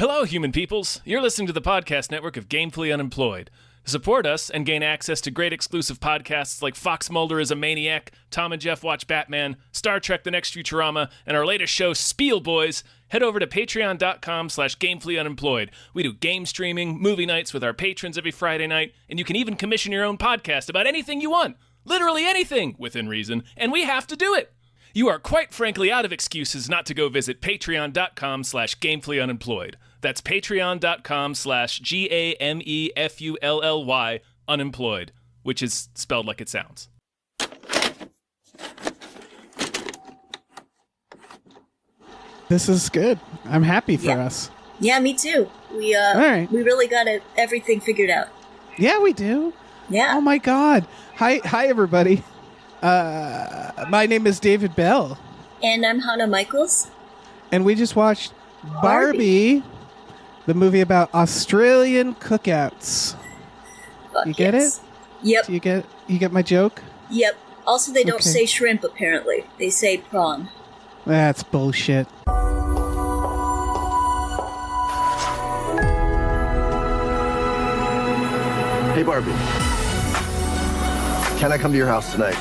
Hello, human peoples. You're listening to the podcast network of Gamefully Unemployed. To support us and gain access to great exclusive podcasts like Fox Mulder is a Maniac, Tom and Jeff Watch Batman, Star Trek The Next Futurama, and our latest show, Spiel Boys, head over to patreon.com/gamefullyunemployed. We do game streaming, movie nights with our patrons every Friday night, and you can even commission your own podcast about anything you want. Literally anything, within reason, and we have to do it. You are quite frankly out of excuses not to go visit patreon.com/gamefullyunemployed. That's patreon.com/GAMEFULLY unemployed, which is spelled like it sounds. This is good. I'm happy for us. Yeah, me too. We All right. we really got everything figured out. Yeah, we do. Yeah. Oh my God. Hi everybody. My name is David Bell. And I'm Hana Michels. And we just watched Barbie, the movie about Australian cookouts. Fuck You get yes. it? Yep. You get my joke? Yep. Also, they don't Okay. say shrimp, apparently. They say prawn. That's bullshit. Hey, Barbie. Can I come to your house tonight?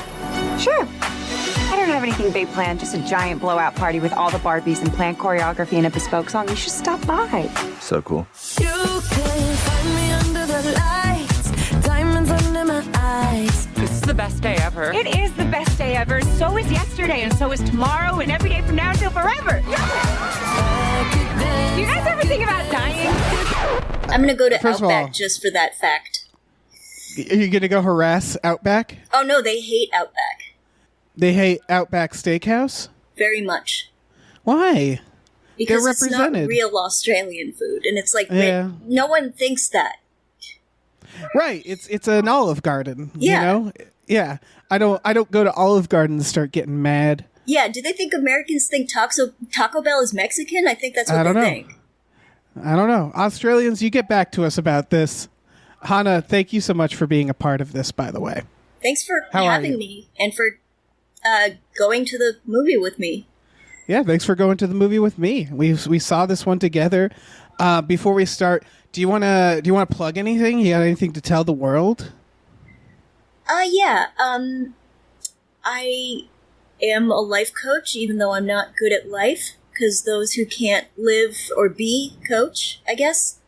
Sure. I don't have anything big planned, just a giant blowout party with all the Barbies and planned choreography and a bespoke song. You should stop by. So cool. You can find me under the lights, diamonds under my eyes. This is the best day ever. It is the best day ever. So is yesterday, and so is tomorrow, and every day from now until forever. Do you guys ever think about dying? I'm gonna go to First of all- Outback just for that fact. Are you gonna go harass Outback? Oh no, they hate Outback. They hate Outback Steakhouse? Very much. Why? Because They're it's not represented. real Australian food. And it's like, Yeah. no one thinks that. Right. It's an Olive Garden. Yeah. You know? Yeah. I don't go to Olive Garden and start getting mad. Yeah, do they think Americans think Taco Bell is Mexican? I think that's what I don't they know. think. I don't know. Australians, you get back to us about this. Hana, thank you so much for being a part of this, by the way. Thanks for How are having you? me and for going to the movie with me. Yeah, thanks for going to the movie with me. We saw this one together. Before we start, do you wanna plug anything? You got anything to tell the world? Yeah. I am a life coach, even though I'm not good at life, because those who can't live or be coach, I guess.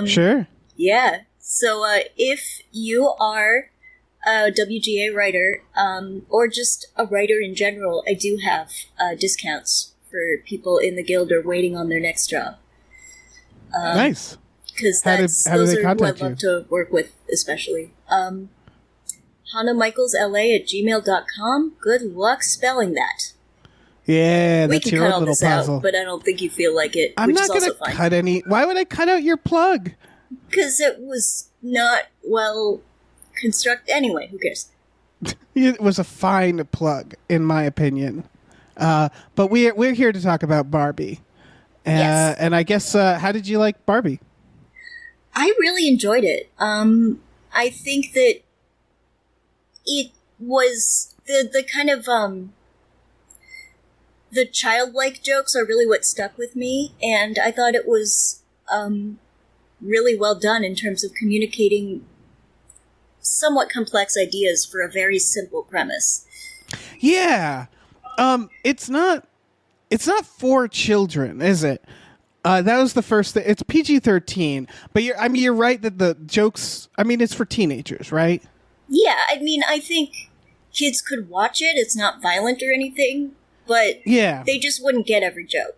Sure. Yeah. So if you are a WGA writer, or just a writer in general, I do have discounts for people in the guild or waiting on their next job. Nice. Because How do those they are who I'd contact love you? to work with, especially. HanaMichelsLA@gmail.com. Good luck spelling that. Yeah, We that's can your cut all little this puzzle. out, but I don't think you feel like it, I'm which not is gonna also fine. cut any. Why would I cut out your plug? Because it was not well constructed. Anyway, who cares? It was a fine plug, in my opinion. But we're here to talk about Barbie. Yes. And I guess, how did you like Barbie? I really enjoyed it. I think that it was the kind of the childlike jokes are really what stuck with me, and I thought it was really well done in terms of communicating somewhat complex ideas for a very simple premise. Yeah. It's not for children, is it? That was the first thing. It's PG-13, but you're right that the jokes, it's for teenagers, right? Yeah, I think kids could watch it. It's not violent or anything, but Yeah. they just wouldn't get every joke.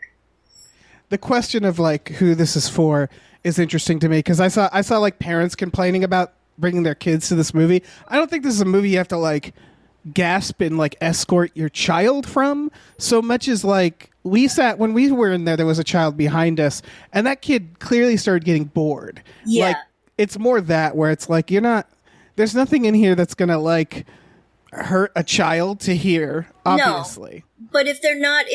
The question of like who this is for is interesting to me because I saw like parents complaining about bringing their kids to this movie. I don't think this is a movie you have to like gasp and like escort your child from so much as like when we were in there was a child behind us and that kid clearly started getting bored. Yeah. Like it's more that where it's like there's nothing in here that's gonna like hurt a child to hear, obviously. No, but if they're not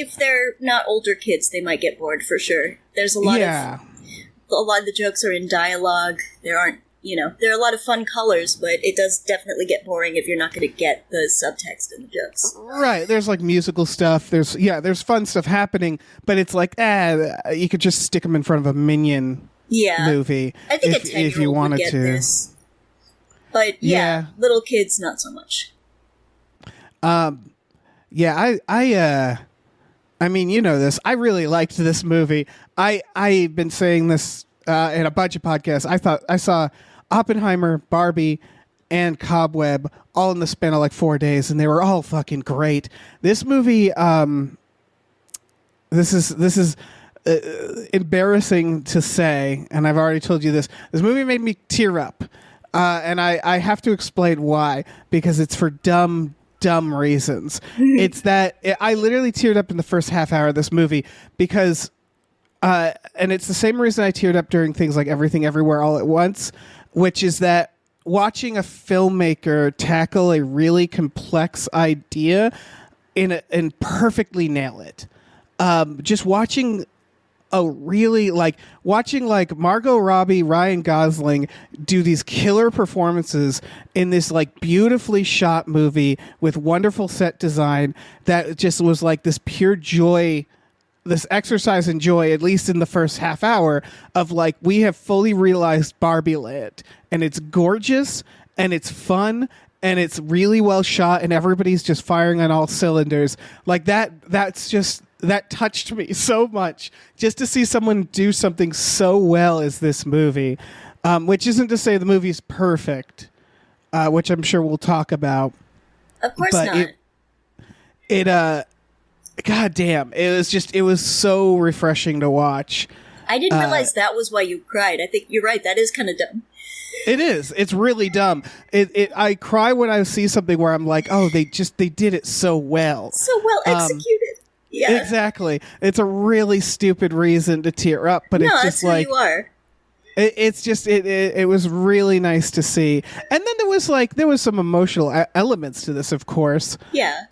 older kids, they might get bored for sure. There's a lot of the jokes are in dialogue. There aren't there are a lot of fun colors, but it does definitely get boring if you're not going to get the subtext and the jokes. Right. There's like musical stuff. There's fun stuff happening, but it's like, you could just stick them in front of a Minion movie. I think if a 10-year-old you wanted would get to. this. But little kids, not so much. Yeah, I mean, you know this. I really liked this movie. I've been saying this in a bunch of podcasts. I saw Oppenheimer, Barbie, and Cobweb all in the span of like 4 days, and they were all fucking great. This movie, this is embarrassing to say, and I've already told you this. This movie made me tear up, and I have to explain why, because it's for dumb reasons. It's that I literally teared up in the first half hour of this movie because, and it's the same reason I teared up during things like Everything Everywhere All at Once, which is that watching a filmmaker tackle a really complex idea and perfectly nail it. Just watching watching Margot Robbie, Ryan Gosling do these killer performances in this like beautifully shot movie with wonderful set design that just was like this pure joy, this exercise in joy, at least in the first half hour of like, we have fully realized Barbie Land, and it's gorgeous and it's fun and it's really well shot and everybody's just firing on all cylinders like that touched me so much, just to see someone do something so well as this movie, which isn't to say the movie's perfect, which I'm sure we'll talk about. Of course not. God damn, it was so refreshing to watch. I didn't realize that was why you cried. I think you're right. That is kind of dumb. It is. It's really dumb. I cry when I see something where I'm like, oh, they did it so well. So well executed. Yeah. Exactly. It's a really stupid reason to tear up, but it's just like, who you are. It's just it was really nice to see. And then there was some emotional elements to this, of course. Yeah.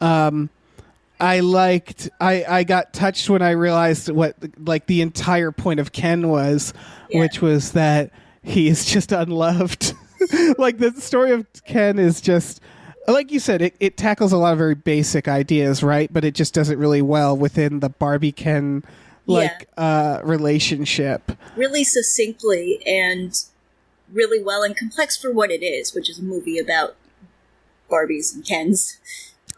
I got touched when I realized what like the entire point of Ken was, which was that he is just unloved. Like the story of Ken is just, like you said, it tackles a lot of very basic ideas, right? But it just does it really well within the Barbie Ken relationship. Really succinctly and really well and complex for what it is, which is a movie about Barbies and Kens.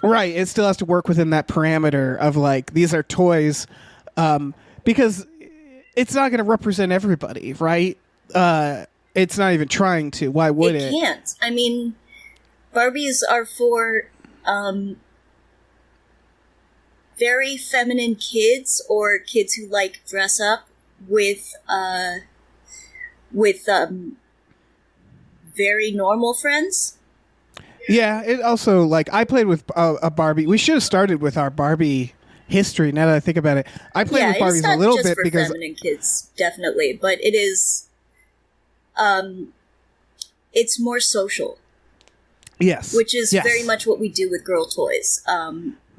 Right. It still has to work within that parameter of like, these are toys, because it's not going to represent everybody, right? It's not even trying to. Why would it? It can't. I mean, Barbies are for very feminine kids or kids who like dress up with very normal friends. Yeah, it also, like, I played with a Barbie. We should have started with our Barbie history, now that I think about it. I played with Barbies a little bit because... it's not just for feminine kids, definitely, but it is... it's more social. Yes. Which is very much what we do with girl toys,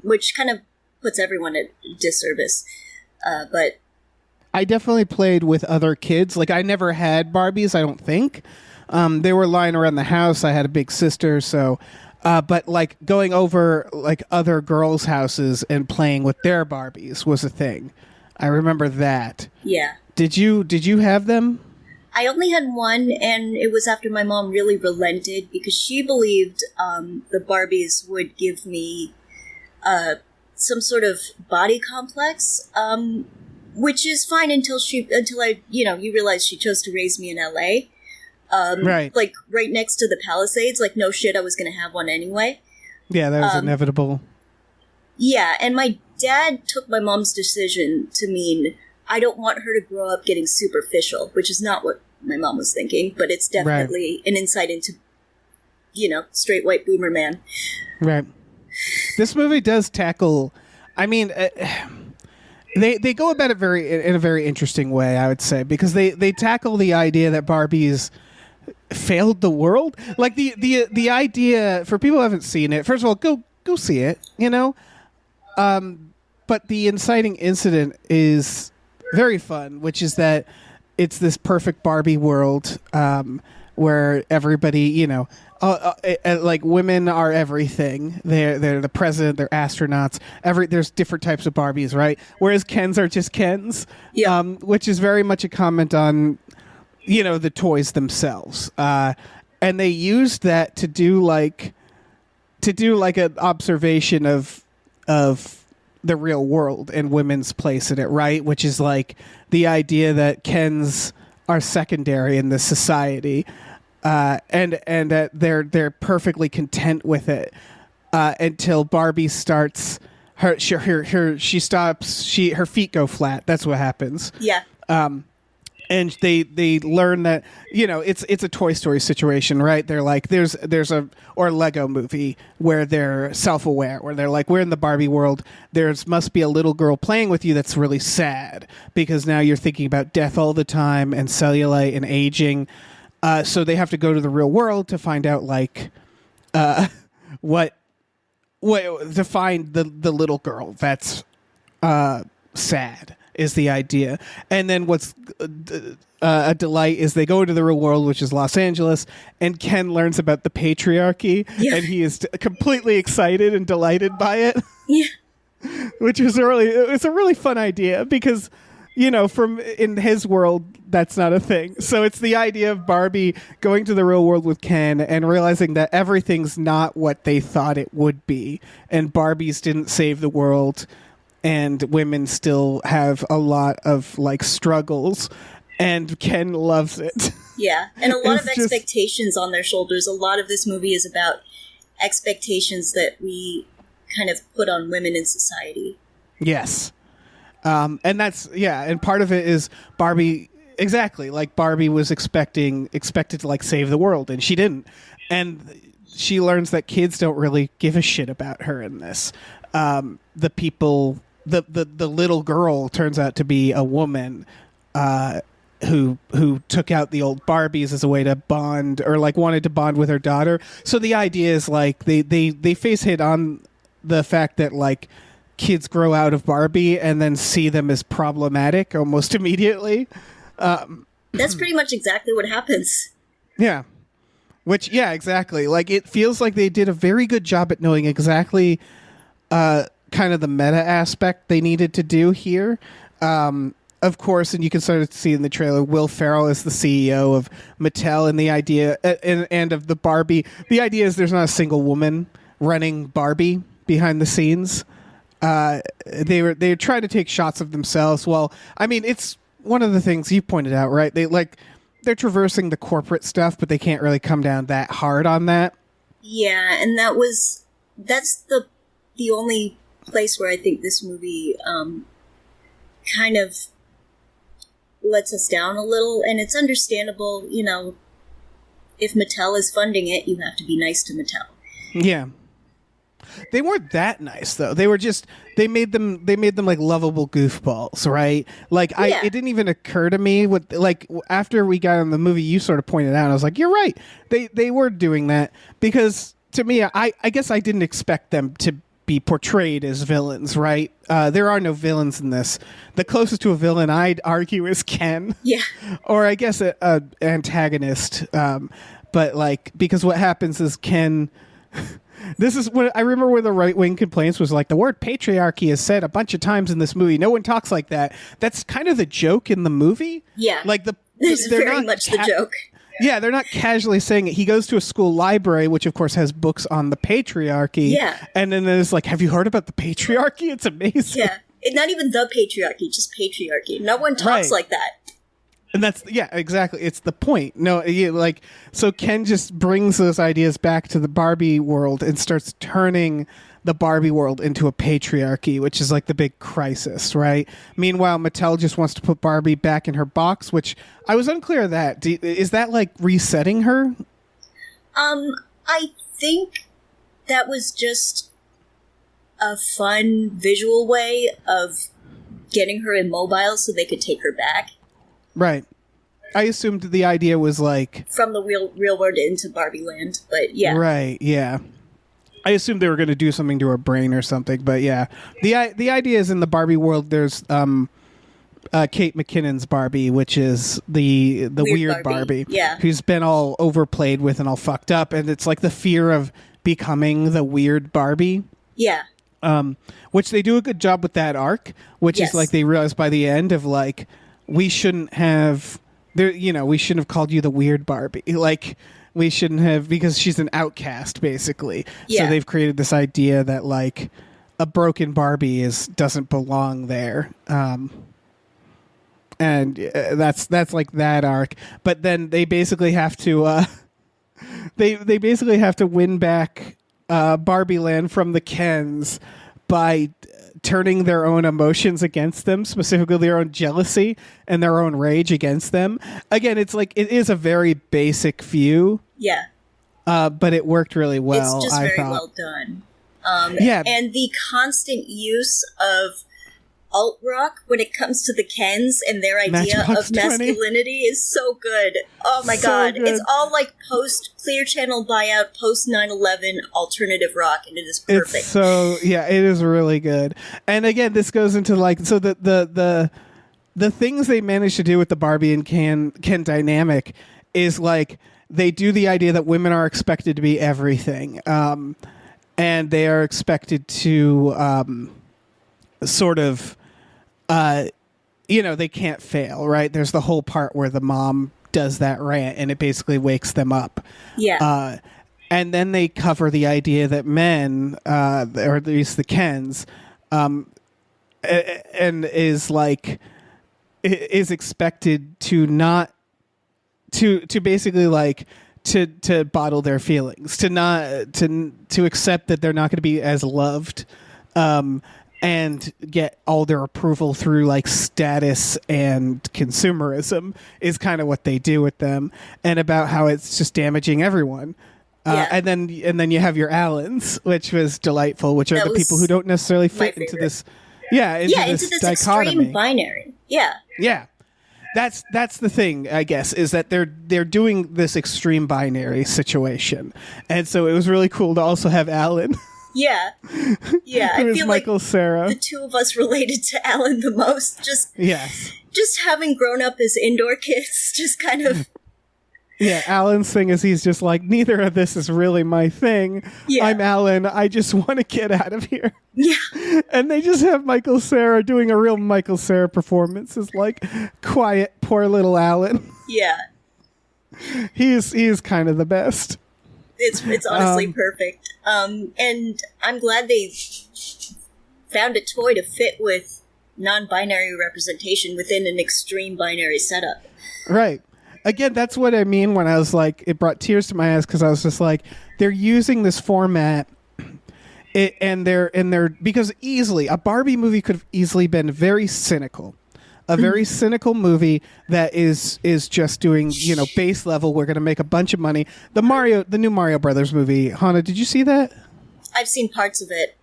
which kind of puts everyone at disservice. But I definitely played with other kids. Like, I never had Barbies, I don't think. They were lying around the house. I had a big sister, so... but, like, going over, like, other girls' houses and playing with their Barbies was a thing. I remember that. Yeah. Did you have them? I only had one, and it was after my mom really relented because she believed the Barbies would give me some sort of body complex, which is fine until I you realize she chose to raise me in LA. Right. Like right next to the Palisades, like no shit, I was going to have one anyway. Yeah, that was inevitable. Yeah, and my dad took my mom's decision to mean I don't want her to grow up getting superficial, which is not what my mom was thinking, but it's definitely an insight into, straight white boomer man. Right. This movie does tackle, I mean, they go about it in a very interesting way, I would say, because they tackle the idea that Barbie's failed the world. Like the idea, for people who haven't seen it, first of all, go see it, but the inciting incident is very fun, which is that it's this perfect Barbie world where everybody, like women are everything. They're the president. They're astronauts. There's different types of Barbies, right? Whereas Kens are just Kens, which is very much a comment on, the toys themselves. And they used that to do like an observation of the real world and women's place in it, right? Which is like the idea that Kens are secondary in this society, and that they're perfectly content with it until Barbie starts her feet go flat. That's what happens. Yeah. And they learn that it's a Toy Story situation, right? They're like there's a Lego movie where they're self-aware, where they're like, we're in the Barbie world. Must be a little girl playing with you that's really sad because now you're thinking about death all the time and cellulite and aging. So they have to go to the real world to find out what to find the little girl that's sad. Is the idea. And then what's a delight is they go to the real world, which is Los Angeles, and Ken learns about the patriarchy, and he is completely excited and delighted by it. Yeah. Which is it's a really fun idea because, from in his world, that's not a thing. So it's the idea of Barbie going to the real world with Ken and realizing that everything's not what they thought it would be. And Barbies didn't save the world. And women still have a lot of struggles, and Ken loves it. Yeah, and a lot of expectations on their shoulders. A lot of this movie is about expectations that we kind of put on women in society. Yes. And and part of it is Barbie, exactly, like Barbie was expected to save the world, and she didn't. And she learns that kids don't really give a shit about her in this. The people... The little girl turns out to be a woman who took out the old Barbies as a way to bond, or wanted to bond with her daughter. So the idea is they face hit on the fact that kids grow out of Barbie and then see them as problematic almost immediately. That's pretty much exactly what happens. Yeah. Exactly. It feels like they did a very good job at knowing exactly kind of the meta aspect they needed to do here. Of course, and you can start to see in the trailer, Will Ferrell is the CEO of Mattel, and the idea and of the Barbie. The idea is there's not a single woman running Barbie behind the scenes. They try to take shots of themselves. Well, I mean, it's one of the things you pointed out, right? They're traversing the corporate stuff, but they can't really come down that hard on that. Yeah, and that's the only place where I think this movie kind of lets us down a little, and it's understandable, if Mattel is funding it, you have to be nice to Mattel. Yeah. They weren't that nice though. They were just they made them lovable goofballs, right? It didn't even occur to me after we got on the movie, you sort of pointed out, I was like, you're right. They were doing that because to me, I guess I didn't expect them to be portrayed as villains, right? There are no villains in this. The closest to a villain I'd argue is Ken. Yeah. Or I guess a antagonist. But because what happens is Ken... This is what I remember where the right-wing complaints was the word patriarchy is said a bunch of times in this movie. No one talks like that. That's kind of the joke in the movie. Yeah. It's very much the joke. Yeah, they're not casually saying it. He goes to a school library, which of course has books on the patriarchy. Yeah. And then there's have you heard about the patriarchy? It's amazing. Yeah. Not even the patriarchy, just patriarchy. No one talks like that. And that's, exactly. It's the point. No, so Ken just brings those ideas back to the Barbie world and starts turning the Barbie world into a patriarchy, which is the big crisis, right? Meanwhile, Mattel just wants to put Barbie back in her box, which I was unclear of that. Is that resetting her? I think that was just a fun visual way of getting her immobile so they could take her back. Right. I assumed the idea was from the real world into Barbie land, but yeah. Right, yeah. I assumed they were going to do something to her brain or something, but yeah. The idea is in the Barbie world there's Kate McKinnon's Barbie, which is the weird Barbie, yeah, who's been all overplayed with and all fucked up, and it's like the fear of becoming the weird Barbie. Yeah. Which they do a good job with that arc, which Yes. is like they realize by the end of like we shouldn't have we shouldn't have called you the weird Barbie. Like we shouldn't have, because she's an outcast basically. Yeah. So they've created this idea that like a broken Barbie doesn't belong there. And that's like that arc. But then they basically have to they basically have to win back Barbie Land from the Kens by turning their own emotions against them, specifically their own jealousy and their own rage against them. Again, it's like it is a very basic view. Yeah. But it worked really well. It's just I very thought. well done. Yeah. And the constant use of alt rock when it comes to the Kens and their idea Matchbox of 20. masculinity is so good. Oh my So god. good. It's all like post Clear Channel buyout, post 9/11 alternative rock, and it is perfect. It's so it is really good. And again, this goes into like so the things they managed to do with the Barbie and Ken dynamic is like they do the idea that women are expected to be everything, and they are expected to sort of they can't fail, right? There's the whole part where the mom does that rant and it basically wakes them up. Yeah. And then they cover the idea that men, or at least the Kens, and is expected to not to basically like to bottle their feelings, to not to accept that they're not going to be as loved, and get all their approval through like status and consumerism is kind of what they do with them, and about how it's just damaging everyone. Yeah. And then you have your Allens, which was delightful, which are That the people was who don't necessarily my fit into favorite. this. Yeah, into into this dichotomy. extreme binary. Yeah. Yeah. That's the thing, I guess, is that they're doing this extreme binary situation. And so it was really cool to also have Alan. Yeah. Yeah. I Who is feel Michael like Cera. the two of us related to Alan the most. Yes. Just having grown up as indoor kids, just kind of Yeah, Alan's thing is he's just like, neither of this is really my thing. Yeah. I'm Alan. I just want to get out of here. yeah. And they just have Michael Cera doing a real Michael Cera performance as like quiet, poor little Alan. Yeah. He is kind of the best. It's honestly perfect. And I'm glad they found a toy to fit with non-binary representation within an extreme binary setup. Right. Again, that's what I mean when I was like, it brought tears to my eyes because I was just like, they're using this format, and they're because easily a Barbie movie could have easily been very cynical, a very cynical movie that is just doing base level. We're gonna make a bunch of money. The new Mario Brothers movie, Hana, did you see that? I've seen parts of it,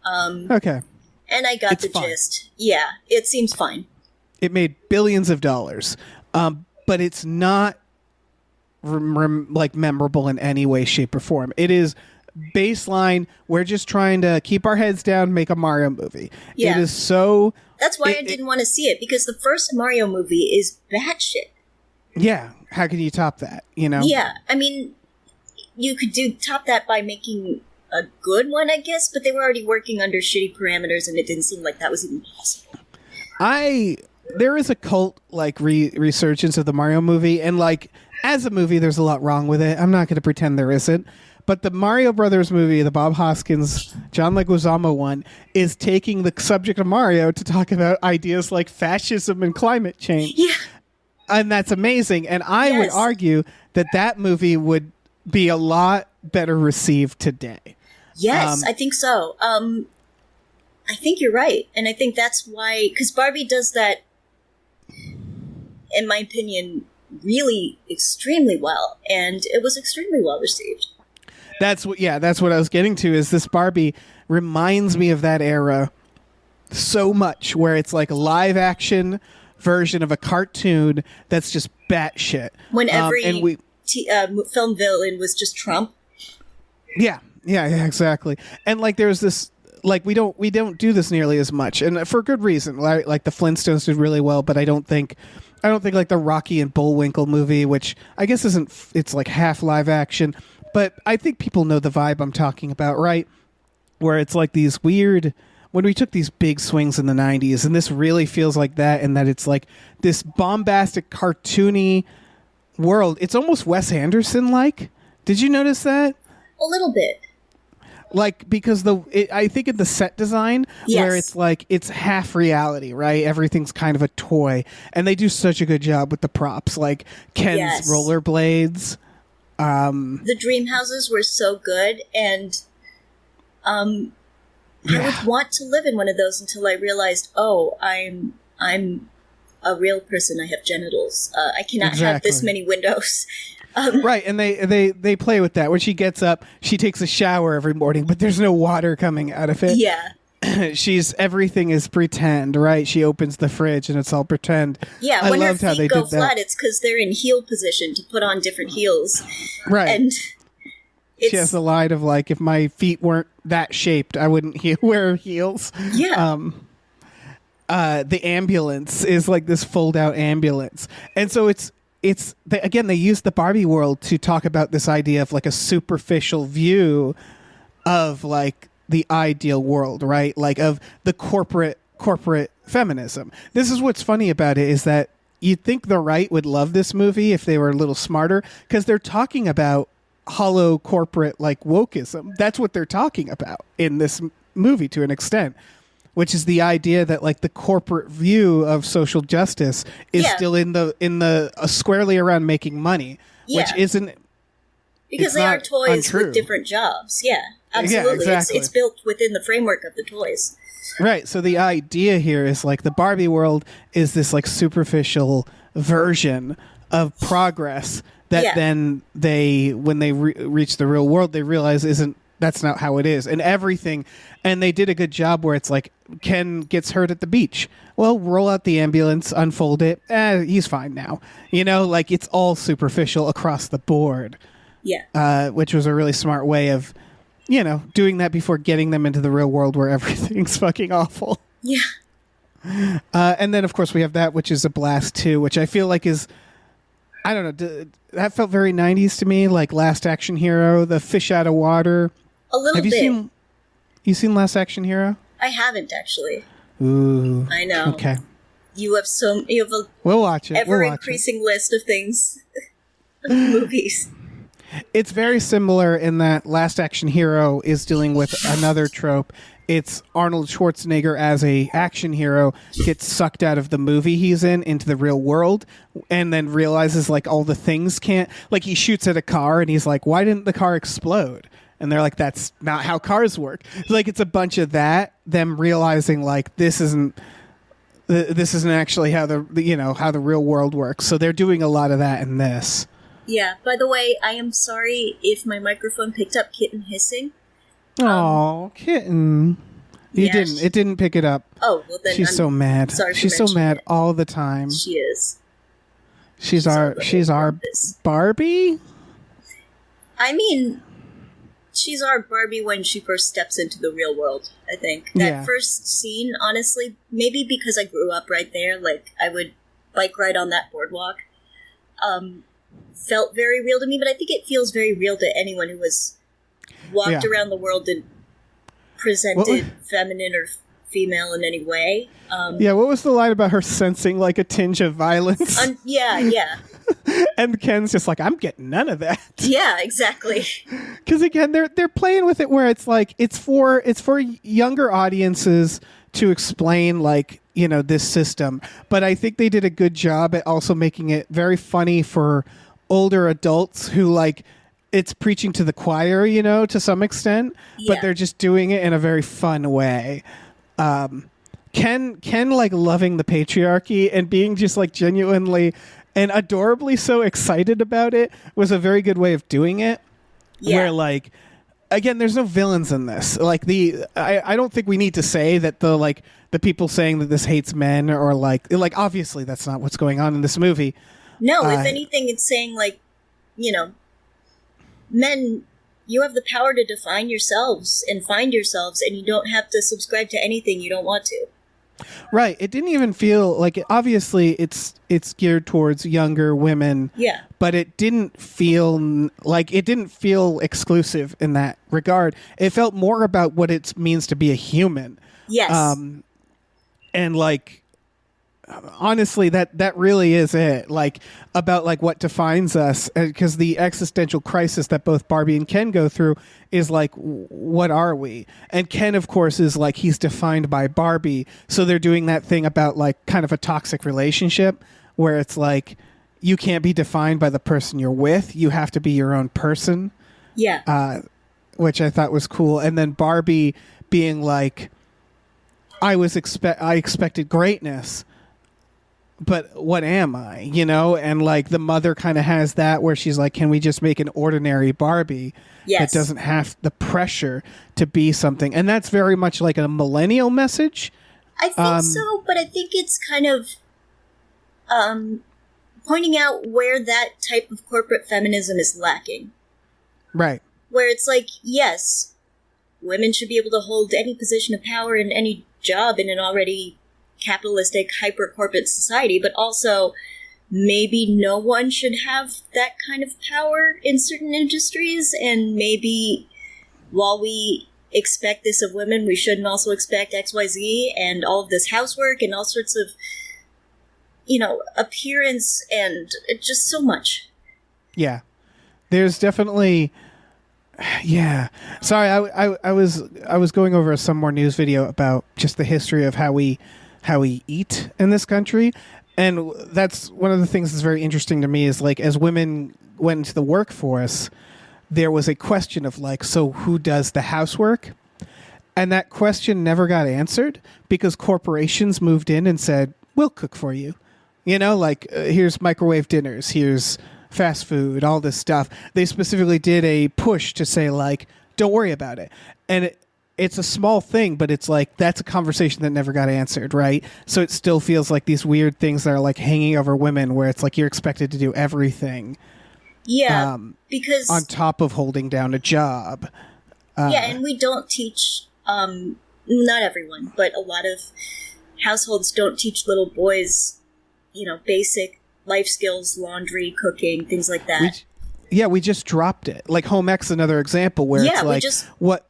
Okay, and I got It's the fine. gist. Yeah, it seems fine. it made billions of dollars, but it's not like memorable in any way, shape, or form. It is baseline. We're just trying to keep our heads down, make a Mario movie. Yeah. It is so. That's why I It- didn't want to see it, because the first Mario movie is batshit. Yeah. How can you top that? Yeah, I mean, you could top that by making a good one, I guess, but they were already working under shitty parameters, and it didn't seem like that was even possible. There is a cult like resurgence of the Mario movie, and like as a movie, there's a lot wrong with it. I'm not going to pretend there isn't. But the Mario Brothers movie, the Bob Hoskins, John Leguizamo one, is taking the subject of Mario to talk about ideas like fascism and climate change. Yeah. And that's amazing. And I would Yes. argue that movie would be a lot better received today. Yes, I think so. I think you're right. And I think that's why, because Barbie does that, in my opinion, really extremely well. And it was extremely well received. That's what I was getting to, is this Barbie reminds me of that era so much, where it's like a live action version of a cartoon that's just batshit. When every and we film villain was just Trump. Yeah, exactly. And like there's this like we don't do this nearly as much, and for good reason. Like the Flintstones did really well, but I don't think like the Rocky and Bullwinkle movie, which I guess it's like half live action, but I think people know the vibe I'm talking about, right? Where it's like these weird, when we took these big swings in the 90s, and this really feels like that, and that it's like this bombastic, cartoony world. It's almost Wes Anderson-like. Did you notice that? A little bit. Like, because I think in the set design, where it's like, it's half reality, right? Everything's kind of a toy. And they do such a good job with the props, like Ken's rollerblades. The dream houses were so good, and I would want to live in one of those until I realized, oh, I'm a real person. I have genitals. I cannot have this many windows. Right, and they play with that. When she gets up, she takes a shower every morning, but there's no water coming out of it. Yeah. Everything is pretend, right? She opens the fridge and it's all pretend. Yeah, when her feet go flat, it's because they're in heel position to put on different heels. Right. And she has the line of like, if my feet weren't that shaped, I wouldn't wear heels. Yeah. The ambulance is like this fold-out ambulance. And so they use the Barbie world to talk about this idea of like a superficial view of like the ideal world, right? Like of the corporate feminism. This is what's funny about it, is that you'd think the right would love this movie if they were a little smarter, because they're talking about hollow corporate like wokeism. That's what they're talking about in this movie to an extent, which is the idea that like the corporate view of social justice is still in the squarely around making money, which isn't, because they are toys with different jobs. Yeah, absolutely. Yeah, exactly. It's built within the framework of the toys. Right. So the idea here is like the Barbie world is this like superficial version of progress that then when they reach the real world, they realize that's not how it is, and everything. And they did a good job where it's like Ken gets hurt at the beach. Well, roll out the ambulance, unfold it. He's fine now. You know, like it's all superficial across the board. Yeah. Which was a really smart way of, you know, doing that before getting them into the real world where everything's fucking awful. Yeah. And then of course we have that, which is a blast too, which I feel like is, I don't know, that felt very 90s to me, like Last Action Hero, the fish out of water. A little bit. You seen Last Action Hero? I haven't actually. Ooh. I know. Okay. You have a we'll watch it. ever increasing list of things, of movies. It's very similar in that Last Action Hero is dealing with another trope. It's Arnold Schwarzenegger as a action hero gets sucked out of the movie he's in into the real world, and then realizes like all the things can't, like he shoots at a car and he's like, why didn't the car explode? And they're like, that's not how cars work. Like it's a bunch of that, them realizing like this isn't actually how how the real world works. So they're doing a lot of that in this. Yeah. By the way, I am sorry if my microphone picked up kitten hissing. Oh, kitten! You didn't. It didn't pick it up. Oh well, then she's so mad. Sorry, she's so mad all the time. She is. She's our Barbie. I mean, she's our Barbie when she first steps into the real world. I think that first scene, honestly, maybe because I grew up right there, like I would bike ride on that boardwalk, felt very real to me. But I think it feels very real to anyone who has walked around the world and presented feminine or female in any way. What was the line about her sensing like a tinge of violence? Yeah. And Ken's just like, I'm getting none of that. Yeah, exactly. Because again, they're playing with it where it's like it's for younger audiences to explain like, you know, this system. But I think they did a good job at also making it very funny for older adults who like, it's preaching to the choir, you know, to some extent, but they're just doing it in a very fun way. Ken like loving the patriarchy and being just like genuinely and adorably so excited about it was a very good way of doing it. Yeah. Where like, again, there's no villains in this. Like I don't think we need to say that the people saying that this hates men or like obviously that's not what's going on in this movie. No, if anything, it's saying like, you know, men you have the power to define yourselves and find yourselves, and you don't have to subscribe to anything you don't want to. Right. It didn't even feel like obviously it's geared towards younger women. Yeah. But it didn't feel exclusive in that regard. It felt more about what it means to be a human. Yes. And like honestly that really is it, like about like what defines us, because the existential crisis that both Barbie and Ken go through is like, what are we? And Ken of course is like, he's defined by Barbie, so they're doing that thing about like kind of a toxic relationship where it's like you can't be defined by the person you're with, you have to be your own person. Yeah. Which I thought was cool. And then Barbie being like, I expected greatness, but what am I, you know? And like the mother kind of has that where she's like, can we just make an ordinary Barbie Yes. that doesn't have the pressure to be something? And that's very much like a millennial message. I think so, but I think it's kind of pointing out where that type of corporate feminism is lacking. Right. Where it's like, yes, women should be able to hold any position of power in any job in an already capitalistic, hyper-corporate society, but also maybe no one should have that kind of power in certain industries, and maybe while we expect this of women, we shouldn't also expect XYZ and all of this housework and all sorts of, you know, appearance and just so much. Yeah. There's definitely... Yeah. Sorry, I was going over some more news video about just the history of how we eat in this country, and that's one of the things that's very interesting to me is like as women went into the workforce, there was a question of like, so who does the housework? And that question never got answered because corporations moved in and said, we'll cook for you. You know, like here's microwave dinners, here's fast food, all this stuff. They specifically did a push to say like, don't worry about it. And it's a small thing, but it's like, that's a conversation that never got answered, right? So it still feels like these weird things that are like hanging over women where it's like you're expected to do everything. Yeah, because... on top of holding down a job. Yeah, and we don't teach, not everyone, but a lot of households don't teach little boys, you know, basic life skills, laundry, cooking, things like that. We just dropped it. Like Home Ec is another example where it's like what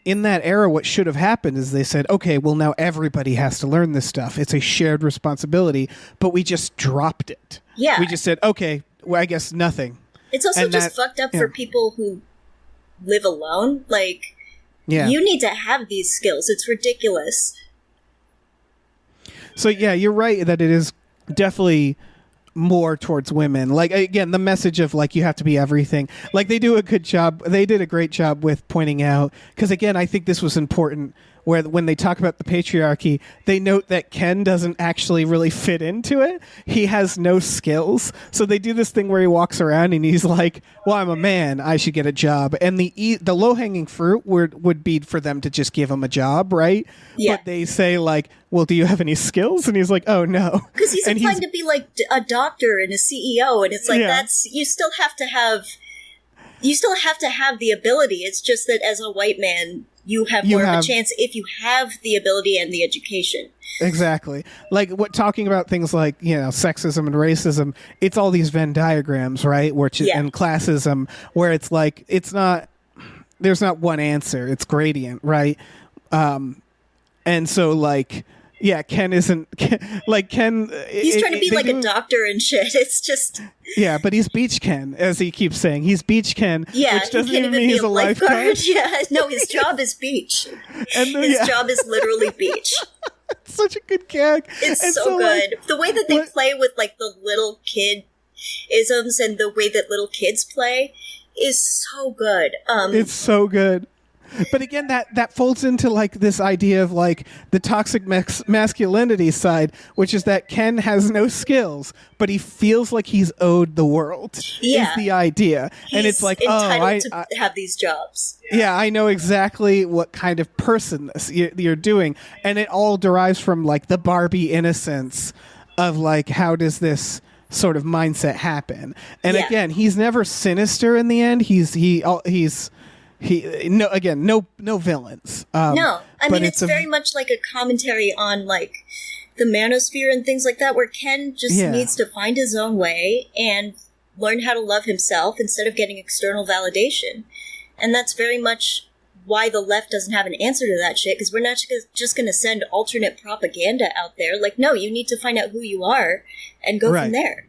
in that era what should have happened is they said, okay, well now everybody has to learn this stuff. It's a shared responsibility, but we just dropped it. Yeah. We just said, okay, well I guess nothing. It's also and just fucked up for people who live alone. Like, you need to have these skills. It's ridiculous. So yeah, you're right that it is definitely more towards women. Like again, the message of like you have to be everything. Like they do a good job. They did a great job with pointing out, because again, I think this was important where when they talk about the patriarchy, they note that Ken doesn't actually really fit into it. He has no skills. So they do this thing where he walks around and he's like, well, I'm a man, I should get a job. And the low-hanging fruit would be for them to just give him a job, right? Yeah. But they say like, well, do you have any skills? And he's like, oh, no. Because he's applying to be like a doctor and a CEO, and it's like, you still have to have the ability. It's just that as a white man, you have more of a chance if you have the ability and the education. Exactly. Like talking about things like, you know, sexism and racism, it's all these Venn diagrams, right? And classism, where it's like, there's not one answer. It's gradient, right? And so like, yeah, Ken isn't like Ken. He's trying to be like a doctor and shit. It's just but he's Beach Ken, as he keeps saying. He's Beach Ken, which doesn't even mean he's a lifeguard. Yeah, no, his job is beach. His job is literally beach. It's such a good gag. It's so good. Like, the way that they play with like the little kid isms and the way that little kids play is so good. It's so good. But again, that folds into like this idea of like the toxic masculinity side, which is that Ken has no skills, but he feels like he's owed the world. Is the idea, and it's like, entitled to have these jobs. Yeah, I know exactly what kind of person you're doing, and it all derives from like the Barbie innocence of like, how does this sort of mindset happen. And Yeah. again, he's never sinister in the end. He's no villains. No, I but mean, it's very much like a commentary on, like, the manosphere and things like that, where Ken just Yeah. needs to find his own way and learn how to love himself instead of getting external validation. And that's very much why the left doesn't have an answer to that shit, because we're not just going to send alternate propaganda out there. Like, no, you need to find out who you are and go from there.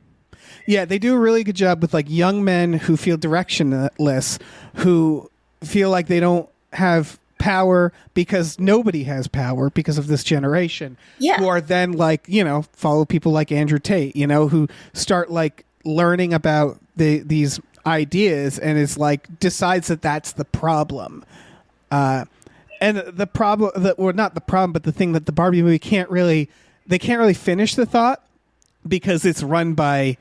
Yeah, they do a really good job with like young men who feel directionless, who feel like they don't have power because nobody has power because of this generation. Yeah. Who are then like, follow people like Andrew Tate, who start like learning about these ideas and is like decides that that's the problem. And the problem not the problem, but the thing that the Barbie movie can't really finish the thought because it's run by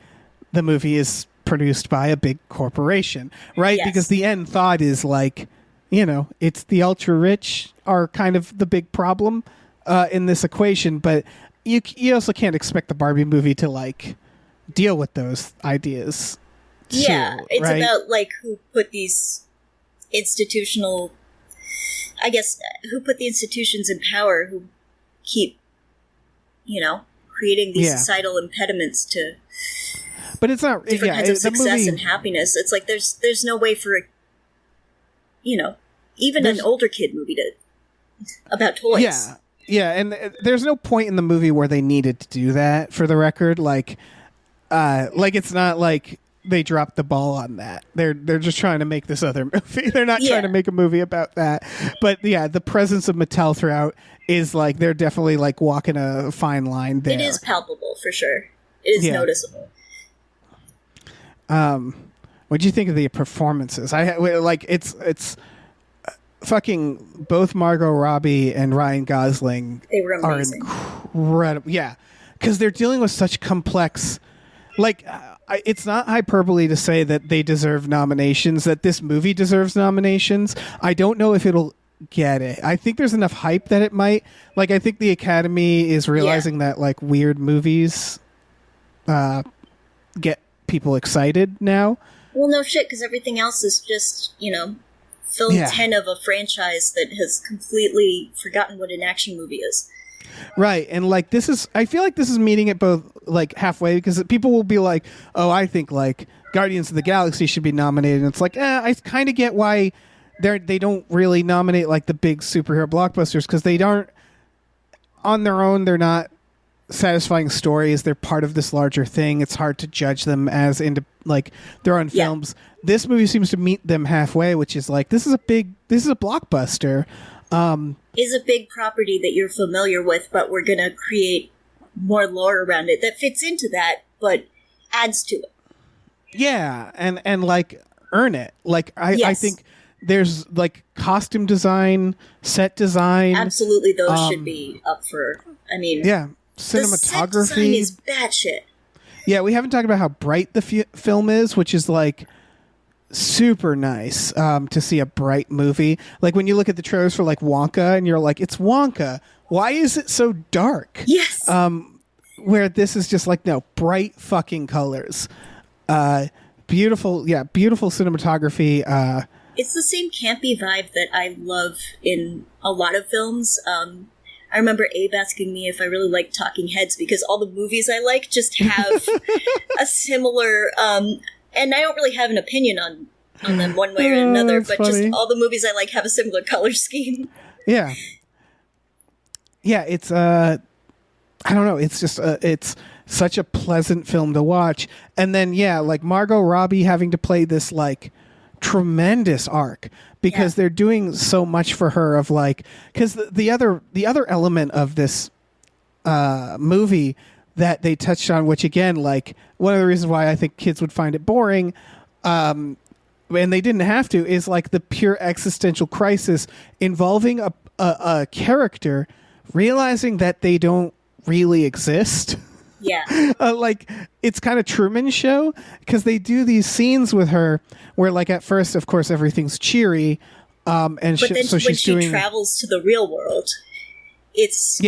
the movie is produced by a big corporation, right? Yes. Because the end thought is like, it's the ultra rich are kind of the big problem in this equation, but you also can't expect the Barbie movie to like deal with those ideas. Yeah, too, it's right? about like who put these institutional, who put the institutions in power, who keep, creating these societal impediments to but it's not different kinds of the success movie, and happiness. It's like there's no way for, even an older kid movie about toys. Yeah, and there's no point in the movie where they needed to do that. For the record, like it's not like they dropped the ball on that. They're just trying to make this other movie. They're not trying to make a movie about that. But yeah, the presence of Mattel throughout is like they're definitely like walking a fine line there. It is palpable for sure. It is noticeable. What do you think of the performances? It's fucking both Margot Robbie and Ryan Gosling. They were amazing. Are incredible. Yeah, because they're dealing with such complex. Like, it's not hyperbole to say that they deserve nominations. That this movie deserves nominations. I don't know if it'll get it. I think there's enough hype that it might. Like, I think the Academy is realizing that like weird movies get people excited now. Well, no shit, because everything else is just, film 10 of a franchise that has completely forgotten what an action movie is. Right, and like I feel like this is meeting it both like halfway, because people will be like, oh, I think like Guardians of the Galaxy should be nominated, and it's like, I kind of get why they don't really nominate like the big superhero blockbusters, because they aren't on their own, they're not satisfying stories, they're part of this larger thing. It's hard to judge them as into like their own films. This movie seems to meet them halfway, which is like this is a blockbuster. Is a big property that you're familiar with, but we're gonna create more lore around it that fits into that but adds to it. Yeah, and like earn it. Like I think there's like costume design, set design. Absolutely, those should be up for. I mean, cinematography. The set design is batshit. Yeah, we haven't talked about how bright the film is, which is like super nice to see a bright movie. Like when you look at the trailers for like Wonka and you're like, it's Wonka. Why is it so dark? Yes. Where this is just like, no, bright fucking colors. Beautiful cinematography. It's the same campy vibe that I love in a lot of films. I remember Abe asking me if I really like Talking Heads because all the movies I like just have a similar, and I don't really have an opinion on them one way or another, but funny. just all the movies I like have a similar color scheme. Yeah. Yeah, it's, I don't know, it's just, it's such a pleasant film to watch. And then, like Margot Robbie having to play this, like, tremendous arc because they're doing so much for her of like, because the other element of this movie that they touched on, which again, like one of the reasons why I think kids would find it boring, and they didn't have to, is like the pure existential crisis involving a character realizing that they don't really exist. Yeah. Like it's kind of Truman Show because they do these scenes with her where like at first of course everything's cheery but then so when she's she doing travels to the real world, it's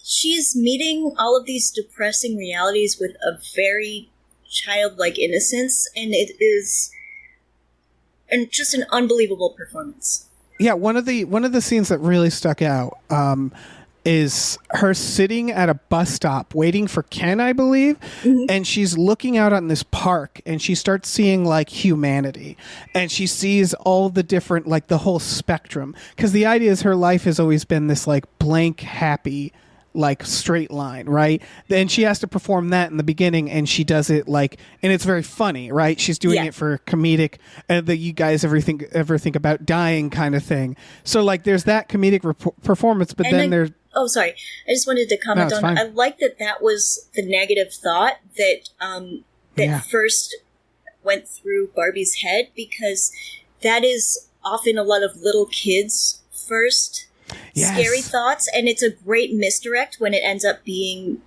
she's meeting all of these depressing realities with a very childlike innocence, and it is just an unbelievable performance. Yeah, one of the scenes that really stuck out is her sitting at a bus stop waiting for Ken, I believe, and she's looking out on this park, and she starts seeing like humanity, and she sees all the different, like the whole spectrum, because the idea is her life has always been this like blank, happy, like straight line, right? Then she has to perform that in the beginning, and she does it like, and it's very funny, right? She's doing it for comedic, that you guys ever think about dying kind of thing. So like, there's that comedic performance, but then there's. Oh, sorry. I just wanted to comment on. Fine. I like that was the negative thought that first went through Barbie's head, because that is often a lot of little kids' first scary thoughts, and it's a great misdirect when it ends up being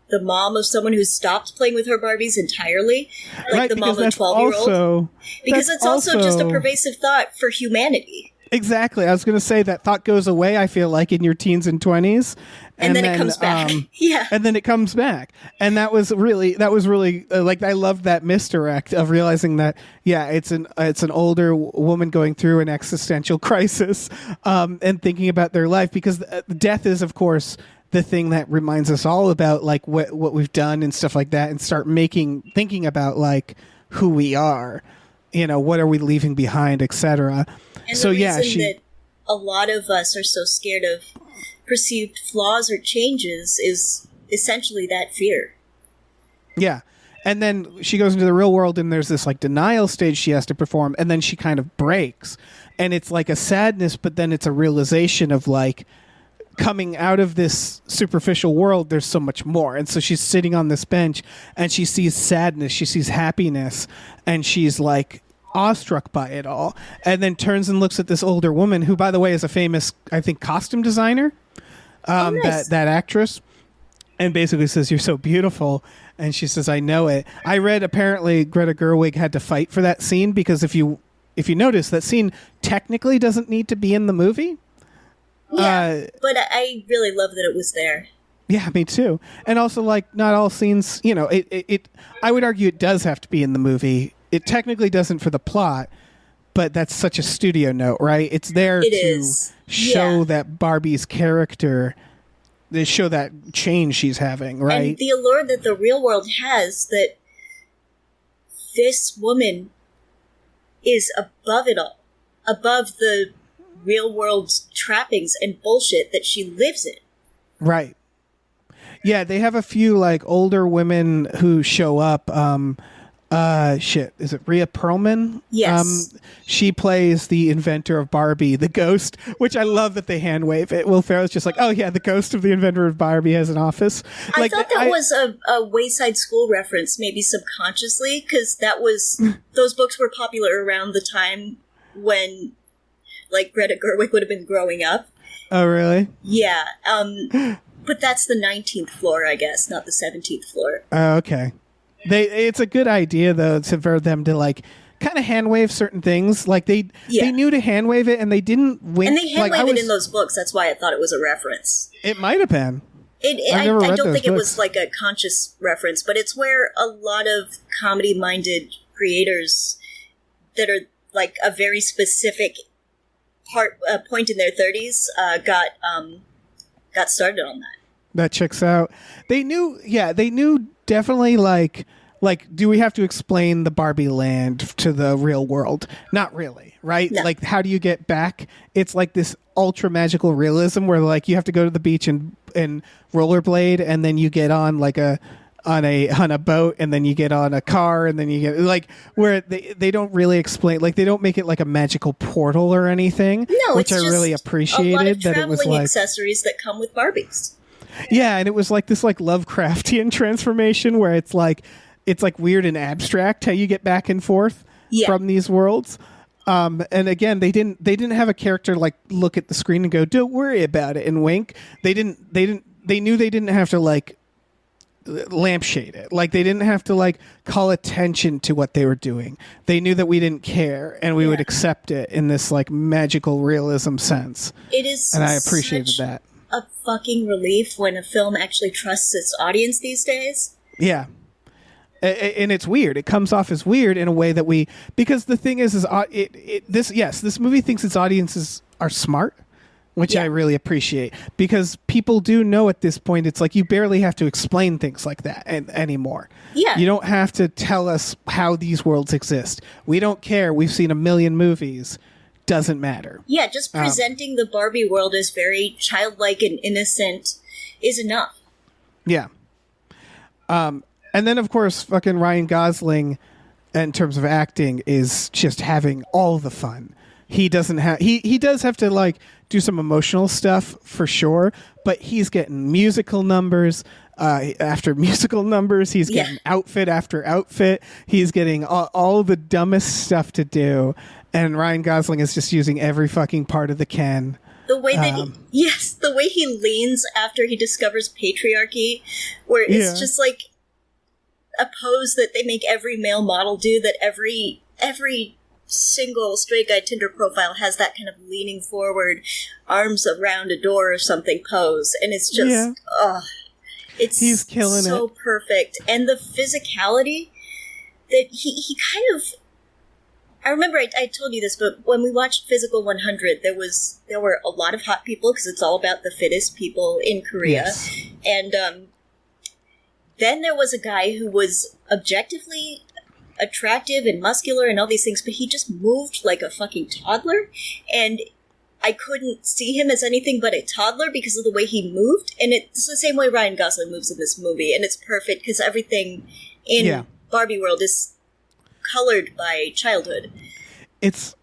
the mom of someone who stopped playing with her Barbies entirely, like the mom of a 12-year-old. Because it's also just a pervasive thought for humanity. Exactly. I was going to say that thought goes away, I feel like, in your teens and 20s. And then it comes back. Yeah. And then it comes back. And that was really like, I loved that misdirect of realizing that, it's an older woman going through an existential crisis and thinking about their life, because death is, of course, the thing that reminds us all about like what we've done and stuff like that, and start thinking about like who we are, what are we leaving behind, etc. And the reason that a lot of us are so scared of perceived flaws or changes is essentially that fear. Yeah. And then she goes into the real world, and there's this like denial stage she has to perform, and then she kind of breaks. And it's like a sadness, but then it's a realization of like coming out of this superficial world, there's so much more. And so she's sitting on this bench, and she sees sadness, she sees happiness, and she's like awestruck by it all, and then turns and looks at this older woman, who, by the way, is a famous, I think, costume designer, nice. that actress, and basically says, "You're so beautiful." And she says, "I know it." I read apparently Greta Gerwig had to fight for that scene, because if you notice, that scene technically doesn't need to be in the movie. Yeah, but I really love that it was there. Yeah, me too. And also, like, not all scenes, it I would argue it does have to be in the movie. It technically doesn't for the plot, but that's such a studio note, right? It's there to show that Barbie's character, to show that change she's having, right? And the allure that the real world has, that this woman is above it all, above the real world's trappings and bullshit that she lives in. Right. Yeah, they have a few like older women who show up. Is it Rhea Perlman? Yes. She plays the inventor of Barbie, the ghost, which I love that they hand wave it. Will Ferrell's just like, "Oh yeah, the ghost of the inventor of Barbie has an office." I thought that was a Wayside School reference, maybe subconsciously, because those books were popular around the time when, like, Greta Gerwig would have been growing up. Oh really? Yeah. But that's the 19th floor, I guess, not the 17th floor. Oh, okay. It's a good idea though for them to like kind of hand wave certain things. Like they knew to hand wave it, and they didn't wink. And they hand wave it in those books. That's why I thought it was a reference. It might have been. I don't think it was like a conscious reference, but it's where a lot of comedy-minded creators that are like a very specific point in their 30s got started on that. That checks out. They knew definitely like, do we have to explain the Barbie land to the real world? Not really, right? No. Like, how do you get back? It's like this ultra magical realism where like you have to go to the beach and rollerblade, and then you get on on a boat, and then you get on a car, and then you get like where they don't really explain, like they don't make it like a magical portal or anything. No, which it's I really appreciated. A lot of that it was like accessories that come with Barbies. Yeah, and it was like this like Lovecraftian transformation where it's like weird and abstract how you get back and forth from these worlds. And again, they didn't have a character like look at the screen and go, "Don't worry about it," and wink. They knew they didn't have to like lampshade it. Like they didn't have to like call attention to what they were doing. They knew that we didn't care, and we would accept it in this like magical realism sense. It is, and I appreciated that. a fucking relief when a film actually trusts its audience these days. Yeah. And it's weird. It comes off as weird in a way that because the thing is this movie thinks its audiences are smart, which I really appreciate, because people do know at this point, it's like you barely have to explain things like that anymore. Yeah. You don't have to tell us how these worlds exist. We don't care. We've seen a million movies. Doesn't matter. Yeah, just presenting the Barbie world as very childlike and innocent is enough. Yeah. And then, of course, fucking Ryan Gosling, in terms of acting, is just having all the fun. He doesn't have. He does have to like do some emotional stuff for sure, but he's getting musical numbers after musical numbers. He's getting outfit after outfit. He's getting all the dumbest stuff to do, and Ryan Gosling is just using every fucking part of the can. The way that the way he leans after he discovers patriarchy, where it's just like a pose that they make every male model do, that every single straight guy Tinder profile has, that kind of leaning forward, arms around a door or something pose, and it's just he's killing so perfect. And the physicality that he kind of, I remember I told you this, but when we watched Physical 100, there were a lot of hot people, because it's all about the fittest people in Korea. Yes. And then there was a guy who was objectively attractive and muscular and all these things, but he just moved like a fucking toddler, and I couldn't see him as anything but a toddler because of the way he moved. And it's the same way Ryan Gosling moves in this movie, and it's perfect because everything in Barbie world is colored by childhood. It's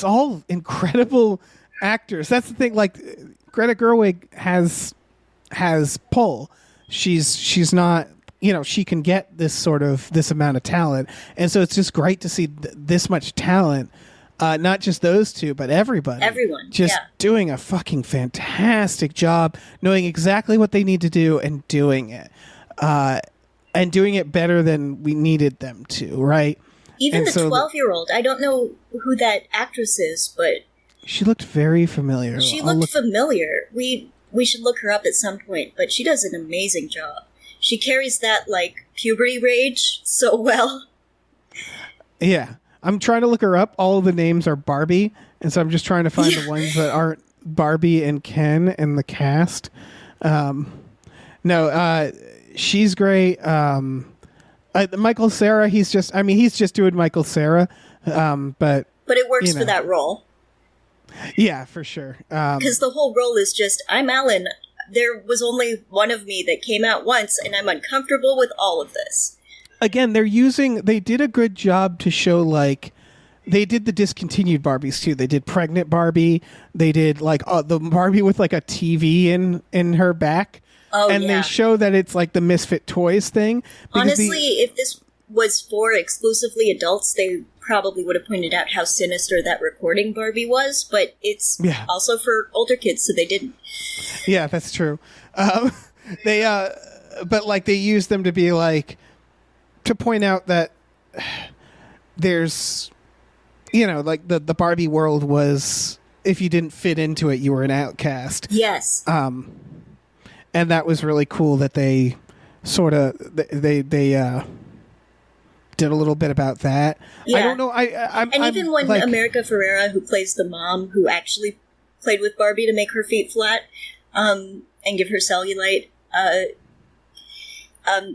all incredible actors. That's the thing. Like, Greta Gerwig has pull. She's not, she can get this amount of talent, and so it's just great to see this much talent. Not just those two, but everyone just doing a fucking fantastic job, knowing exactly what they need to do and doing it, and doing it better than we needed them to. Right. Even the 12-year-old, I don't know who that actress is, but she looked very familiar. She looked familiar. We should look her up at some point, but she does an amazing job. She carries that, like, puberty rage so well. Yeah. I'm trying to look her up. All of the names are Barbie, and so I'm just trying to find the ones that aren't Barbie and Ken in the cast. She's great. Michael Cera, he's just doing Michael Cera, but it works for that role. Yeah, for sure. Because the whole role is just, I'm Alan. There was only one of me that came out once, and I'm uncomfortable with all of this. Again, they did a good job to show, like, they did the discontinued Barbies too. They did pregnant Barbie. They did like the Barbie with like a TV in her back. Oh, and they show that it's like the Misfit Toys thing. Honestly, if this was for exclusively adults, they probably would have pointed out how sinister that recording Barbie was, but it's also for older kids, so they didn't. Yeah, that's true. But like they used them to be like, to point out that there's, like the Barbie world was, if you didn't fit into it, you were an outcast. Yes. And that was really cool that they sort of they did a little bit about that. Yeah. I don't know. I'm even when like, America Ferrera, who plays the mom, who actually played with Barbie to make her feet flat and give her cellulite,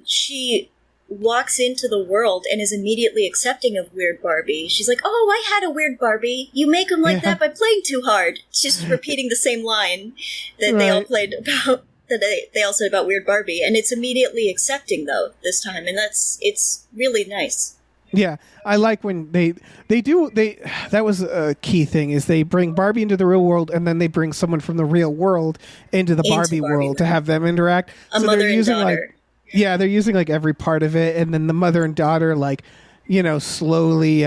she walks into the world and is immediately accepting of weird Barbie. She's like, "Oh, I had a weird Barbie. You make them like that by playing too hard." She's repeating the same line that they all played about. That they all said about Weird Barbie, and it's immediately accepting though this time, and it's really nice. Yeah, I like when they that was a key thing, is they bring Barbie into the real world, and then they bring someone from the real world into the Barbie world to have them interact. A mother and daughter. They're using like every part of it, and then the mother and daughter slowly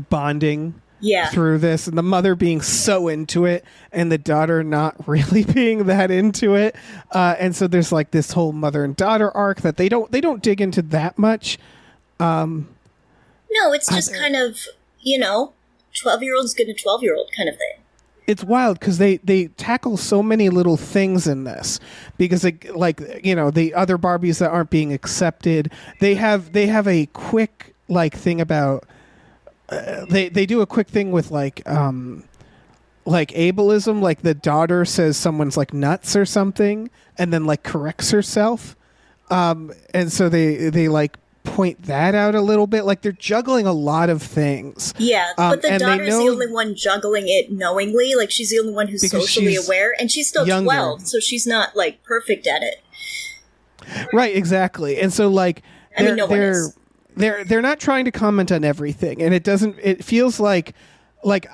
bonding. Yeah. Through this, and the mother being so into it and the daughter not really being that into it, and so there's like this whole mother and daughter arc that they don't dig into that much. No, it's just kind of 12-year-old's gonna 12-year-old kind of thing. it's wild because they tackle so many little things in this because the other Barbies that aren't being accepted, they have a quick thing about they do a quick thing with ableism, like the daughter says someone's nuts or something and then corrects herself, and so they point that out a little bit. They're juggling a lot of things. Yeah, but the daughter's the only one juggling it knowingly. She's the only one who's socially aware, and she's still younger. 12, so she's not perfect at it. Right, exactly. And so they're not trying to comment on everything, and it feels like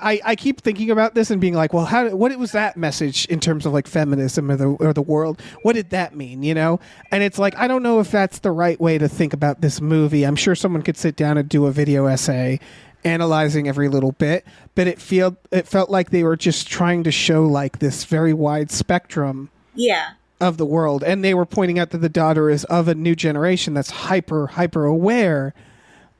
I keep thinking about this and being well, what was that message in terms of feminism or the world? What did that mean, And it's I don't know if that's the right way to think about this movie. I'm sure someone could sit down and do a video essay analyzing every little bit, but it felt like they were just trying to show this very wide spectrum of the world, and they were pointing out that the daughter is of a new generation that's hyper aware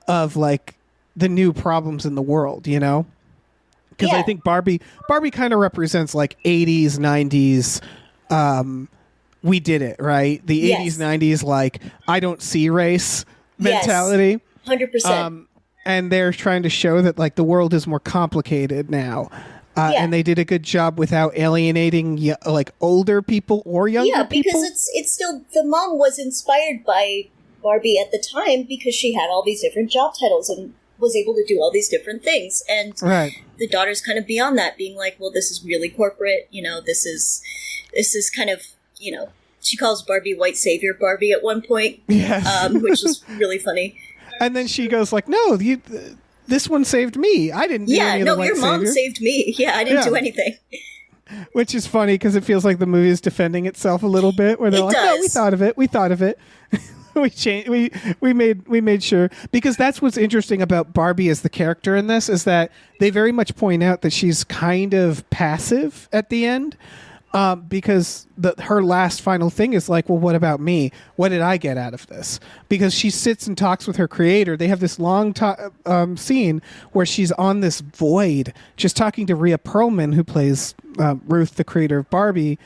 of the new problems in the world, Because I think Barbie kind of represents 80s, 90s. We did it, right? The 80s, 90s, I don't see race mentality. 100%. And they're trying to show that the world is more complicated now. And they did a good job without alienating older people or younger people. Yeah, because it's still, the mom was inspired by Barbie at the time because she had all these different job titles and was able to do all these different things, and the daughter's kind of beyond that, being well, this is really corporate, this is kind of, she calls Barbie white savior Barbie at one point, which is really funny. And then she goes no, this one saved me. I didn't do any of the white your mom savior. saved me. Yeah, I didn't do anything. Which is funny because it feels like the movie is defending itself a little bit, where they're no, we thought of it. We changed. We made sure, because that's what's interesting about Barbie as the character in this, is that they very much point out that she's kind of passive at the end, because her last final thing is well, what about me? What did I get out of this? Because she sits and talks with her creator. They have this long scene where she's on this void, just talking to Rhea Perlman, who plays Ruth, the creator of Barbie,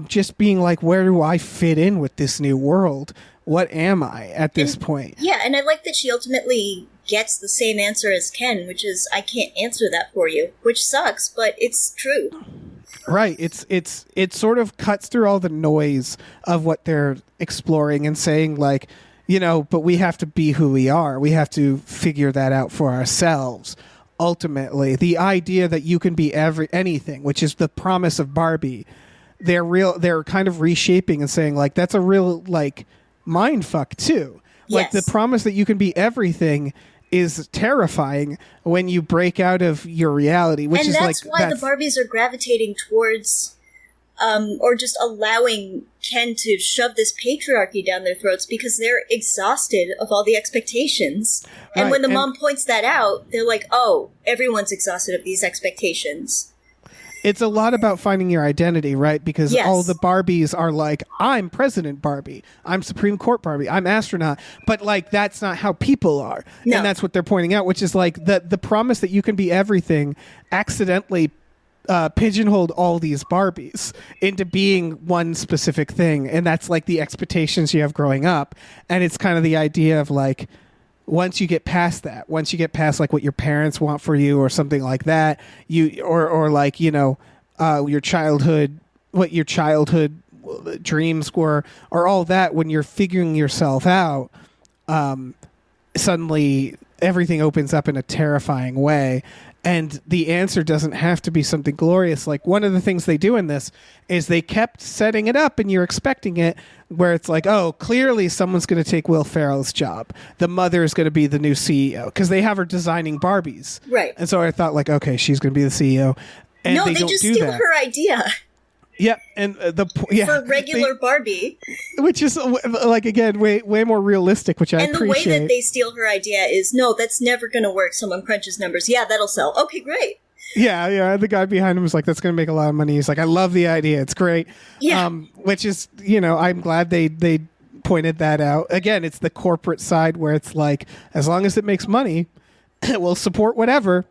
just being where do I fit in with this new world? What am I at this point? Yeah, and I like that she ultimately gets the same answer as Ken, which is, I can't answer that for you, which sucks, but it's true. Right. It sort of cuts through all the noise of what they're exploring and saying but we have to be who we are. We have to figure that out for ourselves. Ultimately, the idea that you can be anything, which is the promise of Barbie, they're kind of reshaping and saying that's a real mind fuck too. The promise that you can be everything is terrifying when you break out of your reality, which is that's why the Barbies are gravitating towards or just allowing Ken to shove this patriarchy down their throats, because they're exhausted of all the expectations. And when the mom points that out, they're oh, everyone's exhausted of these expectations. It's a lot about finding your identity, right? Because all the Barbies are I'm President Barbie, I'm Supreme Court Barbie, I'm astronaut. But that's not how people are. No. And that's what they're pointing out, which is the promise that you can be everything accidentally pigeonholed all these Barbies into being one specific thing. And that's the expectations you have growing up. And it's kind of the idea of once you get past that, once you get past what your parents want for you or something like that, your childhood, what your childhood dreams were, or all that, when you're figuring yourself out, suddenly everything opens up in a terrifying way. And the answer doesn't have to be something glorious. One of the things they do in this is they kept setting it up and you're expecting it, where it's oh, clearly someone's going to take Will Ferrell's job. The mother is going to be the new CEO, because they have her designing Barbies. Right. And so I thought okay, she's going to be the CEO. And no, they just steal her idea. Yeah, and for regular Barbie, which is again way more realistic, which I appreciate. And the way that they steal her idea is, no, that's never going to work. Someone crunches numbers. Yeah, that'll sell. Okay, great. Yeah. The guy behind him was that's going to make a lot of money. He's I love the idea. It's great. Yeah. Which is, I'm glad they pointed that out. Again, it's the corporate side where it's as long as it makes money, we'll support whatever.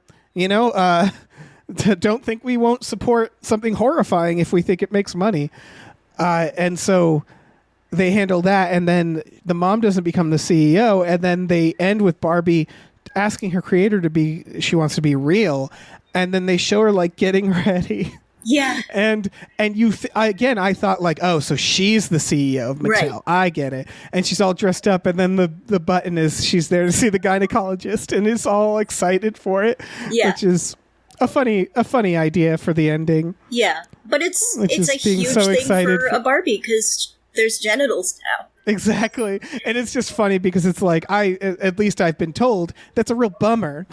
don't think we won't support something horrifying if we think it makes money. And so they handle that, and then the mom doesn't become the CEO, and then they end with Barbie asking her creator she wants to be real, and then they show her like getting ready. Yeah. And again, I thought like, oh, so she's the CEO of Mattel. Right. I get it. And she's all dressed up, and then the button is she's there to see the gynecologist and is all excited for it. Yeah. Which is a funny idea for the ending. Yeah. But it's a being huge so thing excited for a Barbie because there's genitals now. Exactly. And it's just funny because it's like at least I've been told that's a real bummer.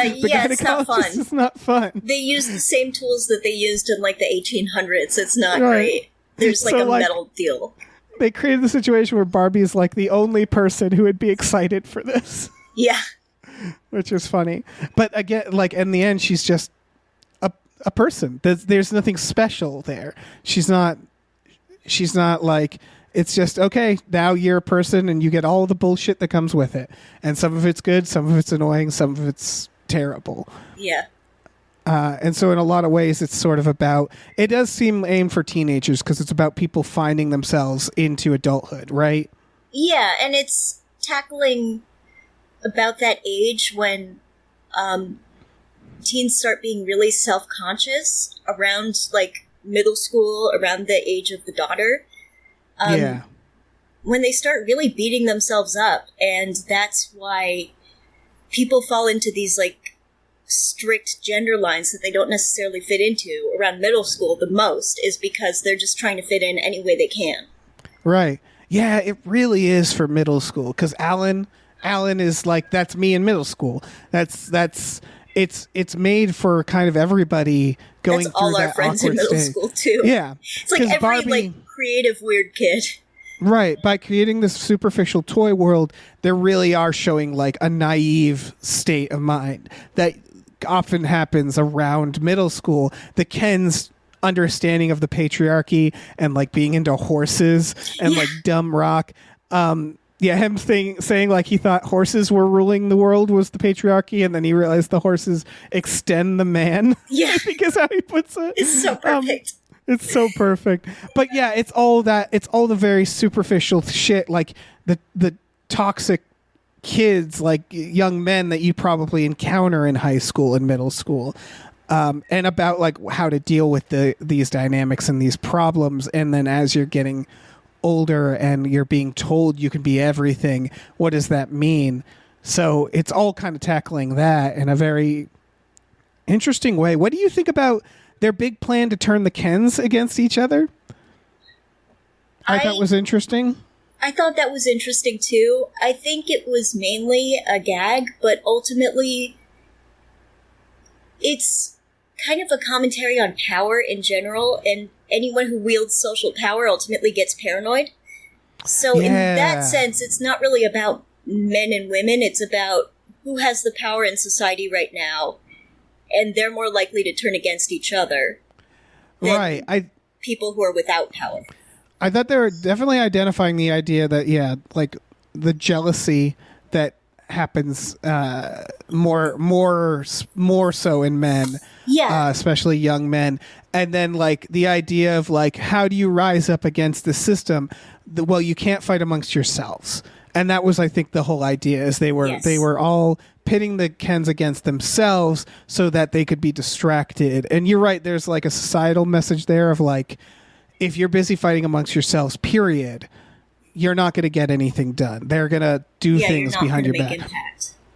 Yeah, it's not fun. It's not fun. They use the same tools that they used in like the 1800s. It's not Right. great. There's like So, a like, metal deal. They created the situation where Barbie is like the only person who would be excited for this, Yeah. which is funny. But again, like in the end, she's just a person. There's nothing special there. She's not like, it's just, okay, now you're a person and you get all the bullshit that comes with it. And some of it's good, some of it's annoying, some of it's terrible. Yeah. And so in a lot of ways, it's sort of about, it does seem aimed for teenagers because it's about people finding themselves into adulthood, right? Yeah, and it's tackling about that age when teens start being really self-conscious around like middle school, around the age of the daughter. Yeah. When they start really beating themselves up, and that's why people fall into these like strict gender lines that they don't necessarily fit into around middle school the most, is because they're just trying to fit in any way they can. Right. Yeah, it really is for middle school because Alan is like, that's me in middle school. It's made for kind of everybody going That's all through our that friends in awkward middle stage. school too. Yeah. It's like 'Cause every Barbie- like creative weird kid. Right. By creating this superficial toy world, they really are showing like a naive state of mind that often happens around middle school. The Ken's understanding of the patriarchy and like being into horses and like dumb rock. Him saying like he thought horses were ruling the world was the patriarchy, and then he realized the horses extend the man. Yeah. I think is how he puts it. It's so perfect. It's so perfect. But yeah, it's all the very superficial shit, like the toxic kids, like young men that you probably encounter in high school and middle school. And about like how to deal with these dynamics and these problems. And then as you're getting older and you're being told you can be everything, what does that mean? So it's all kind of tackling that in a very interesting way. What do you think about their big plan to turn the Kens against each other? I thought was interesting. I thought that was interesting too. I think it was mainly a gag, but ultimately it's kind of a commentary on power in general, and anyone who wields social power ultimately gets paranoid. So in that sense, it's not really about men and women, it's about who has the power in society right now, and they're more likely to turn against each other than people who are without power. I thought they were definitely identifying the idea that, like the jealousy that happens more so in men, especially young men, and then like the idea of like, how do you rise up against the system? Well, you can't fight amongst yourselves, and that was, I think, the whole idea. Is they were all pitting the Kens against themselves so that they could be distracted. And you're right. There's like a societal message there of like, if you're busy fighting amongst yourselves, period, you're not going to get anything done. They're going to do things behind your back.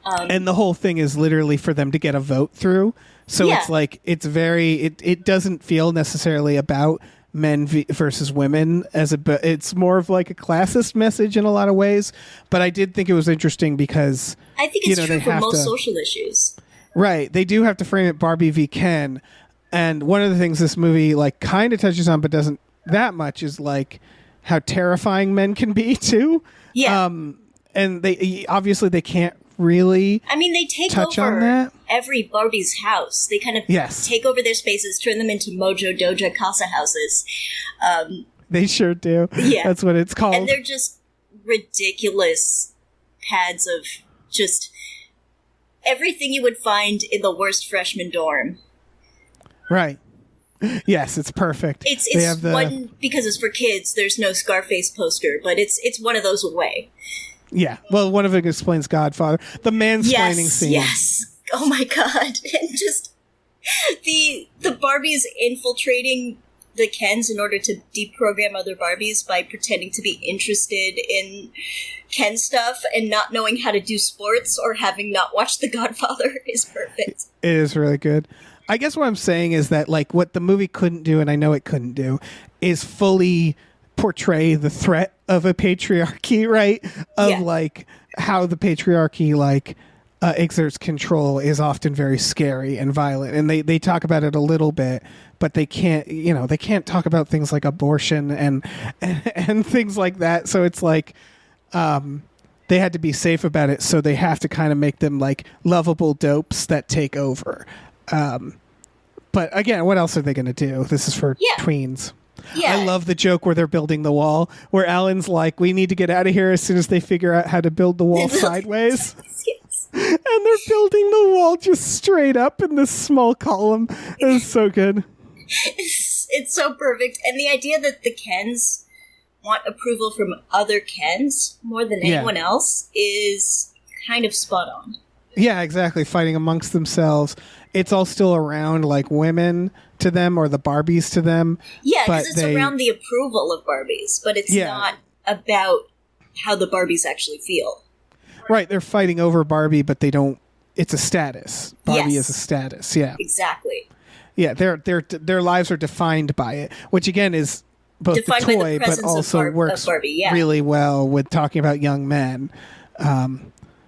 And the whole thing is literally for them to get a vote through. So it's like, it doesn't feel necessarily about men versus women it's more of like a classist message in a lot of ways. But I did think it was interesting because I think it's true for most social issues. Right. They do have to frame it Barbie v. Ken. And one of the things this movie like kind of touches on, but doesn't that much, is like how terrifying men can be too. Yeah. And they can't really. I mean, they take touch over on that. Every Barbie's house. They kind of take over their spaces, turn them into Mojo Doja Casa houses. They sure do. Yeah. That's what it's called. And they're just ridiculous pads of just everything you would find in the worst freshman dorm Right. Yes, it's perfect. It's They have one, because it's for kids, there's no Scarface poster, but it's one of those away. Yeah. Well, one of it explains Godfather. The mansplaining scene. Yes. Oh my god. And just the Barbies infiltrating the Kens in order to deprogram other Barbies by pretending to be interested in Ken stuff and not knowing how to do sports or having not watched The Godfather is perfect. It is really good. I guess what I'm saying is that, like, what the movie couldn't do, and I know it couldn't do, is fully portray the threat of a patriarchy, right? Of, like, how the patriarchy, like, exerts control is often very scary and violent. And they talk about it a little bit, but they can't, they can't talk about things like abortion and things like that. So it's like, they had to be safe about it. So they have to kind of make them like lovable dopes that take over. But again, what else are they going to do? This is for tweens. Yeah. I love the joke where they're building the wall, where Alan's like, we need to get out of here as soon as they figure out how to build the wall sideways. Yes. And they're building the wall just straight up in this small column. It was so good. It's so perfect. And the idea that the Kens want approval from other Kens more than anyone else is kind of spot on. Yeah, exactly. Fighting amongst themselves. It's all still around like women to them or the Barbies to them. Yeah, because it's around the approval of Barbies, but it's not about how the Barbies actually feel. Right, they're fighting over Barbie, but they don't. It's a status. Barbie is a status. Yeah, exactly. Yeah, their lives are defined by it, which again is both defined the toy, but also works Barbie, really well with talking about young men.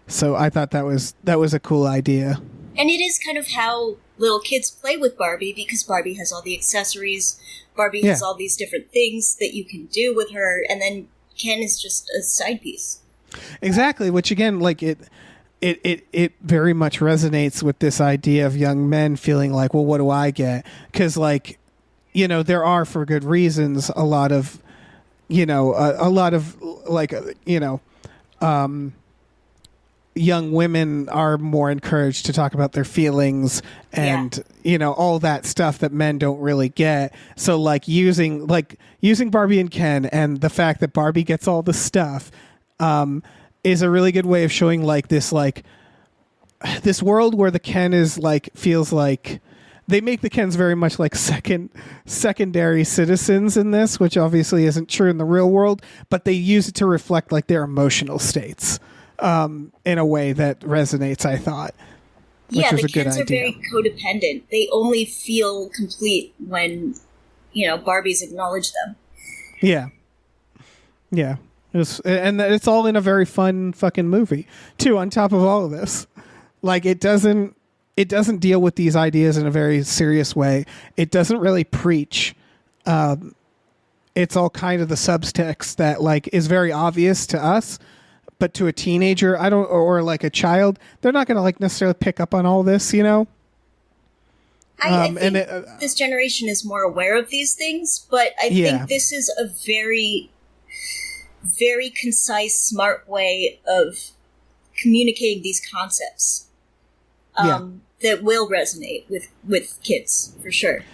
So I thought that was a cool idea. And it is kind of how little kids play with Barbie, because Barbie has all the accessories. Barbie has all these different things that you can do with her, and then Ken is just a side piece. Exactly, which again, like it very much resonates with this idea of young men feeling like, well, what do I get? Because like, there are, for good reasons, a lot of young women are more encouraged to talk about their feelings and all that stuff that men don't really get. So like using Barbie and Ken and the fact that Barbie gets all the stuff is a really good way of showing this world where the Ken is like, feels like they make the Kens very much like secondary citizens in this, which obviously isn't true in the real world, but they use it to reflect like their emotional states in a way that resonates, I thought. Yeah, the Kens are very codependent. They only feel complete when, Barbies acknowledge them. Yeah. Yeah. And it's all in a very fun fucking movie, too, on top of all of this. Like, it doesn't deal with these ideas in a very serious way. It doesn't really preach. It's all kind of the subtext that, like, is very obvious to us, but to a teenager, or like a child, they're not going to, like, necessarily pick up on all this, I think this generation is more aware of these things, but I think this is a very, very concise, smart way of communicating these concepts that will resonate with kids, for sure.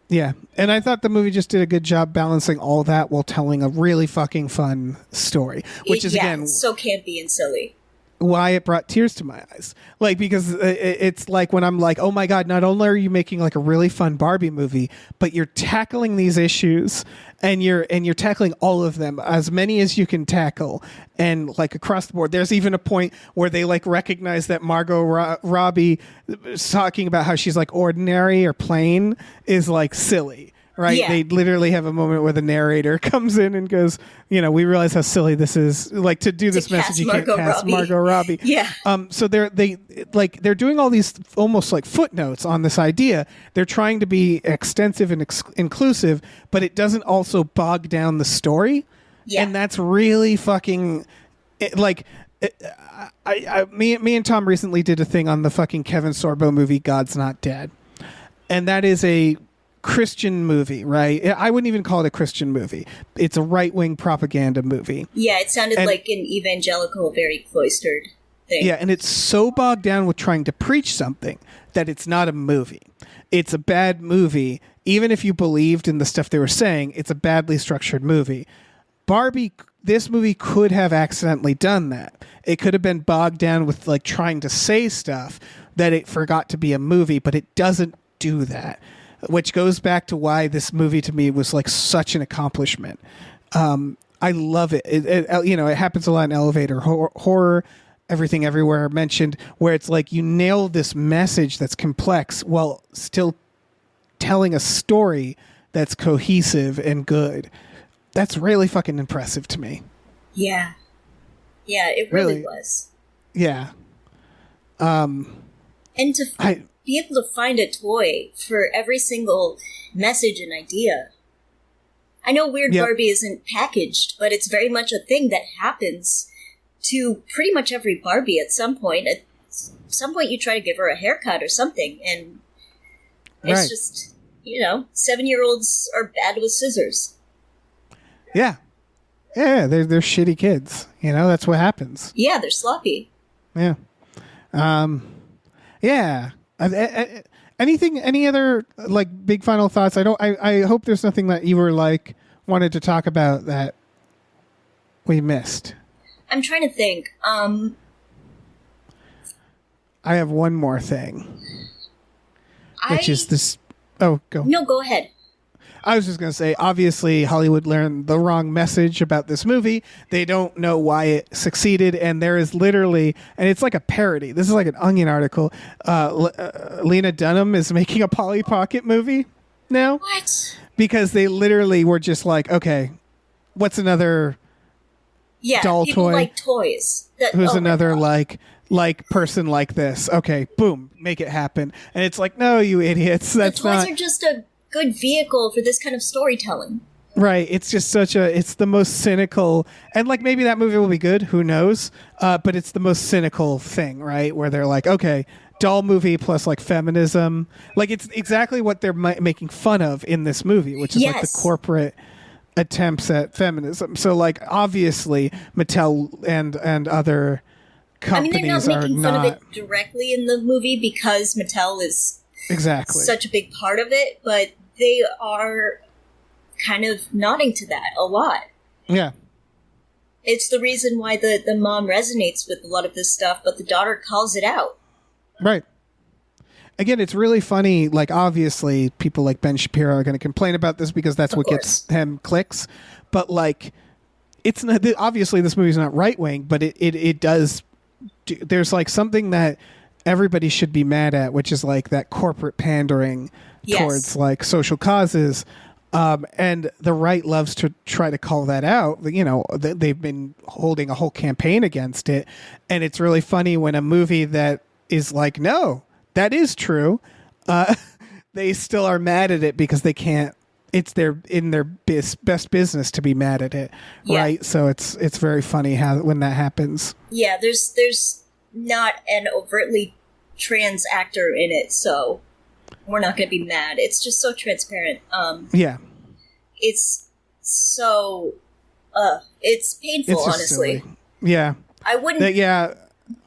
Yeah, and I thought the movie just did a good job balancing all that while telling a really fucking fun story, which is, again, so campy and silly. Why it brought tears to my eyes. Like, because it's like when I'm like, oh my God, not only are you making like a really fun Barbie movie, but you're tackling these issues and you're tackling all of them, as many as you can tackle, and like across the board. There's even a point where they like recognize that Margot Robbie talking about how she's like ordinary or plain is like silly. Right? Yeah. They literally have a moment where the narrator comes in and goes, we realize how silly this is. Like, to do this message, you can't cast Margot Robbie. Yeah. So they're doing all these almost like footnotes on this idea. They're trying to be extensive and inclusive, but it doesn't also bog down the story. Yeah. And that's really fucking me and Tom recently did a thing on the fucking Kevin Sorbo movie God's Not Dead, and that is a Christian movie, right? I wouldn't even call it a Christian movie. It's a right-wing propaganda movie. Yeah, it sounded like an evangelical, very cloistered. thing. Yeah, and it's so bogged down with trying to preach something that it's not a movie. It's a bad movie. Even if you believed in the stuff they were saying, it's a badly structured movie. Barbie, this movie could have accidentally done that. It could have been bogged down with like trying to say stuff that it forgot to be a movie, but it doesn't do that, which goes back to why this movie to me was like such an accomplishment. I love it. It happens a lot in elevator horror, Everything Everywhere mentioned, where it's like you nail this message that's complex while still telling a story that's cohesive and good. That's really fucking impressive to me. Yeah. Yeah, it really was. Yeah. And to be able to find a toy for every single message and idea. I know Weird Barbie isn't packaged, but it's very much a thing that happens to pretty much every Barbie at some point. At some point you try to give her a haircut or something, and it's just, 7-year-olds are bad with scissors. Yeah. Yeah, they're shitty kids. That's what happens. Yeah, they're sloppy. Yeah. Yeah. Any other like big final thoughts? I hope there's nothing that you were like wanted to talk about that we missed. I'm trying to think. I have one more thing. Which is this. Oh, go. No, go ahead. I was just going to say, obviously, Hollywood learned the wrong message about this movie. They don't know why it succeeded, and there is literally, and it's like a parody. This is like an Onion article. Lena Dunham is making a Polly Pocket movie now. What? Because they literally were just like, okay, what's another doll people toy? Like toys. Who's another like person like this? Okay, boom, make it happen. And it's like, no, you idiots. That's the toys not. Are just a good vehicle for this kind of storytelling. Right. It's just it's the most cynical, and like maybe that movie will be good. Who knows? But it's the most cynical thing, right? Where they're like, okay, doll movie plus like feminism. Like it's exactly what they're making fun of in this movie, which is like the corporate attempts at feminism. So like obviously Mattel and other companies they're not making fun of not it directly in the movie because Mattel is such a big part of it, but they are kind of nodding to that a lot. Yeah. It's the reason why the mom resonates with a lot of this stuff, but the daughter calls it out. Right. Again, it's really funny. Like, obviously, people like Ben Shapiro are going to complain about this because that's what gets him clicks. But, like, it's not, obviously this movie's not right wing, but it does. There's like something that everybody should be mad at, which is like that corporate pandering towards like social causes. And the right loves to try to call that out. They've been holding a whole campaign against it. And it's really funny when a movie that is like, no, that is true. They still are mad at it because they can't. It's in their best business to be mad at it, right? So it's very funny when that happens. Yeah, there's not an overtly trans actor in it, so we're not going to be mad. It's just so transparent. It's so it's painful, it's honestly. Silly. Yeah, I wouldn't.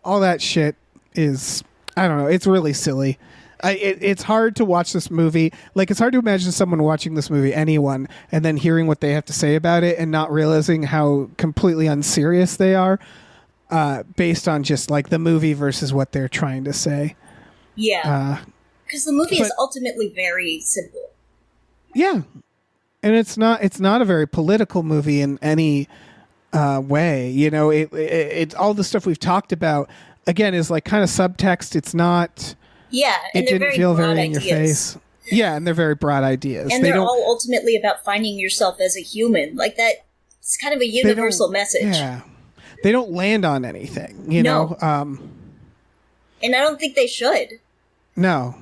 All that shit is. I don't know. It's really silly. It's hard to watch this movie. Like, it's hard to imagine someone watching this movie, anyone, and then hearing what they have to say about it and not realizing how completely unserious they are based on just, like, the movie versus what they're trying to say. Yeah. Because the movie is ultimately very simple. Yeah. And it's not a very political movie in any way. It's all the stuff we've talked about, again, is, like, kind of subtext. It's not... Yeah, and it didn't feel very in your face. Yeah, and they're very broad ideas. And they're all ultimately about finding yourself as a human. Like that, it's kind of a universal message. Yeah, they don't land on anything, you know. And I don't think they should. No.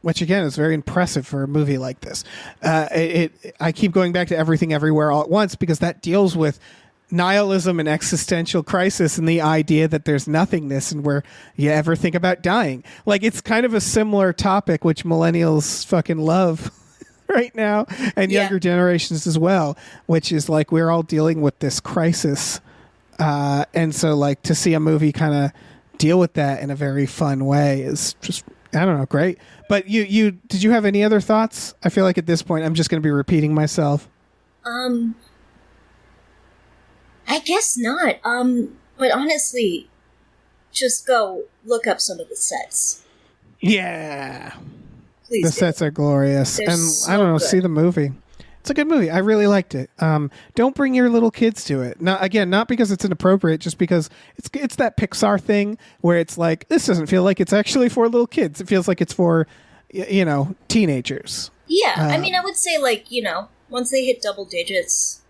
Which again is very impressive for a movie like this. I keep going back to Everything Everywhere All at Once because that deals with nihilism and existential crisis and the idea that there's nothingness and where you ever think about dying. Like, it's kind of a similar topic which millennials fucking love right now, and younger generations as well, which is like we're all dealing with this crisis And so like to see a movie kind of deal with that in a very fun way is just, I don't know, great. But you did you have any other thoughts? I feel like at this point I'm just going to be repeating myself. I guess not. But honestly, just go look up some of the sets. Yeah. Please The do. sets are glorious. They're And so I don't know, good. see the movie. It's a good movie. I really liked it. Don't bring your little kids to it. Not because it's inappropriate, just because it's that Pixar thing where it's like, this doesn't feel like it's actually for little kids. It feels like it's for, teenagers. Yeah, I mean, I would say, like, once they hit double digits,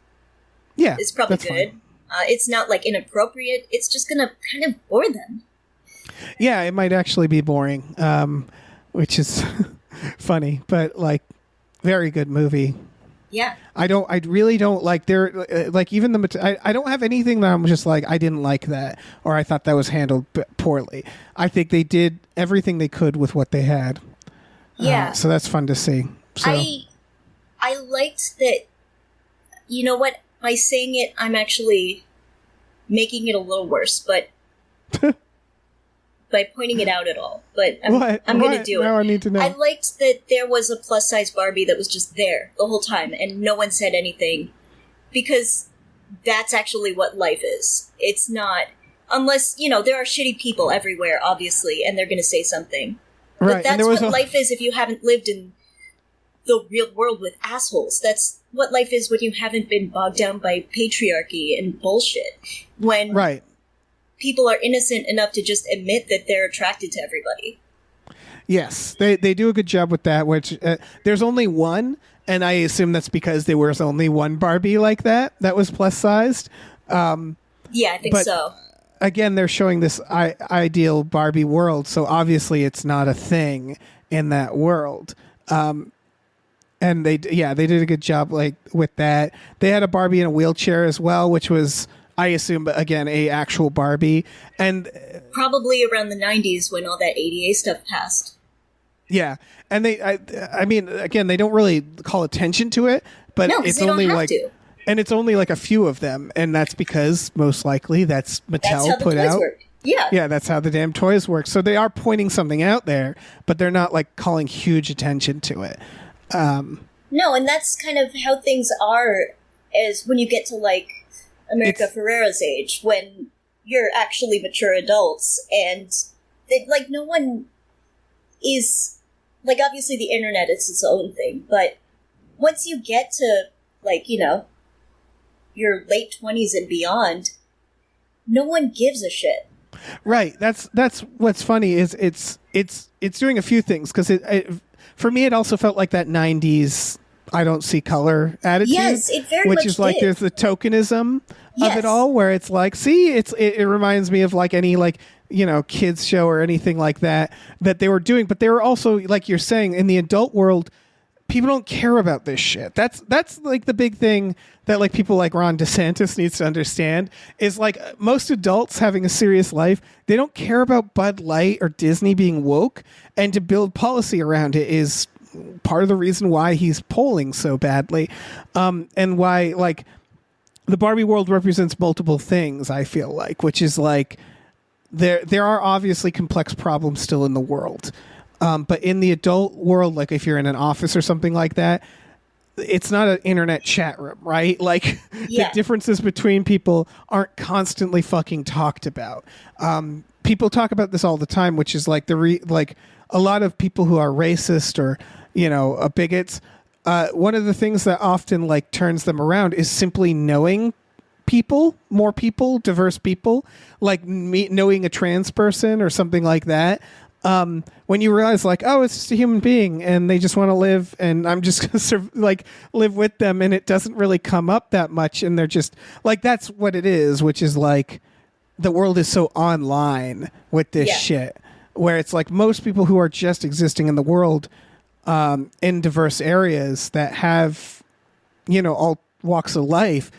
Yeah, it's probably that's good. fine. It's not, like, inappropriate. It's just gonna kind of bore them. Yeah, it might actually be boring, which is funny, but like, very good movie. Yeah. I really don't like like even I don't have anything that I'm just like, I didn't like that, or I thought that was handled poorly. I think they did everything they could with what they had. Yeah. So that's fun to see. So I liked that, you know what, by saying it, I'm actually making it a little worse, but by pointing it out at all. But I'm going to do it. Now I need to know. I liked that there was a plus-size Barbie that was just there the whole time, and no one said anything, because that's actually what life is. It's not, unless, there are shitty people everywhere, obviously, and they're going to say something. But Right, and that's there was what life is if you haven't lived in the real world with assholes. That's what life is when you haven't been bogged down by patriarchy and bullshit. When right. people are innocent enough to just admit that they're attracted to everybody. Yes, they do a good job with that. Which there's only one, and I assume that's because there was only one Barbie like that was plus sized. Yeah, I think But- so. Again, they're showing this ideal Barbie world, so obviously it's not a thing in that world. And they did a good job like with that. They had a Barbie in a wheelchair as well, which was, I assume, again, a actual Barbie. And Probably around the 90s when all that ADA stuff passed. yeah, and I mean, again, they don't really call attention to it, but No, 'cause it's they don't only have like, to. and it's only like a few of them, and that's because most likely that's Mattel That's how the put toys out. work. Yeah. Yeah, that's how the damn toys work. So they are pointing something out there, but they're not like calling huge attention to it. No, and that's kind of how things are as when you get to, like, America It's- Ferrera's age, when you're actually mature adults, and, like, no one is... Like, obviously the internet is its own thing, but once you get to, like, your late 20s and beyond, no one gives a shit. Right. That's what's funny is it's doing a few things because for me it also felt like that 90s I don't see color attitude. Yes, it very which much is like did. there's the tokenism of Yes. it all where it's like, see, it reminds me of like any like kids show or anything like that they were doing, but they were also, like you're saying, in the adult world people don't care about this shit. That's like the big thing that like people like Ron DeSantis needs to understand is like most adults having a serious life, they don't care about Bud Light or Disney being woke, and to build policy around it is part of the reason why he's polling so badly, and why like the Barbie world represents multiple things. I feel like, which is like there are obviously complex problems still in the world. But in the adult world, like if you're in an office or something like that, it's not an internet chat room, right? Like Yeah. the differences between people aren't constantly fucking talked about. People talk about this all the time, which is like like a lot of people who are racist or bigots. One of the things that often like turns them around is simply knowing more people, diverse people, like knowing a trans person or something like that. When you realize like, oh, it's just a human being and they just want to live and I'm just going to live with them, and it doesn't really come up that much, and they're just like, that's what it is, which is like the world is so online with this Yeah. shit where it's like most people who are just existing in the world in diverse areas that have all walks of life,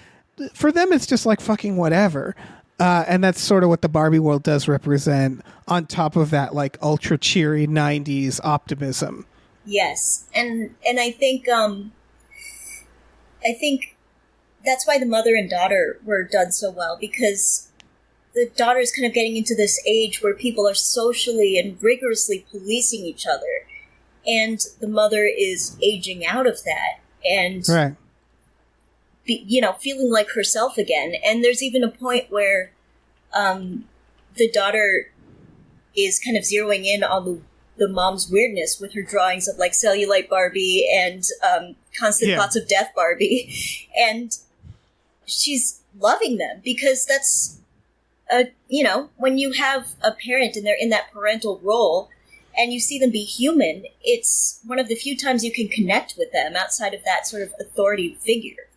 for them it's just like fucking whatever. And that's sort of what the Barbie world does represent, on top of that like ultra cheery 90s optimism. Yes, and I think that's why the mother and daughter were done so well, because the daughter's kind of getting into this age where people are socially and rigorously policing each other, and the mother is aging out of that and Right. feeling like herself again. And there's even a point where the daughter is kind of zeroing in on the mom's weirdness with her drawings of like cellulite Barbie and constant thoughts of death Barbie, and she's loving them because that's when you have a parent and they're in that parental role and you see them be human, it's one of the few times you can connect with them outside of that sort of authority figure.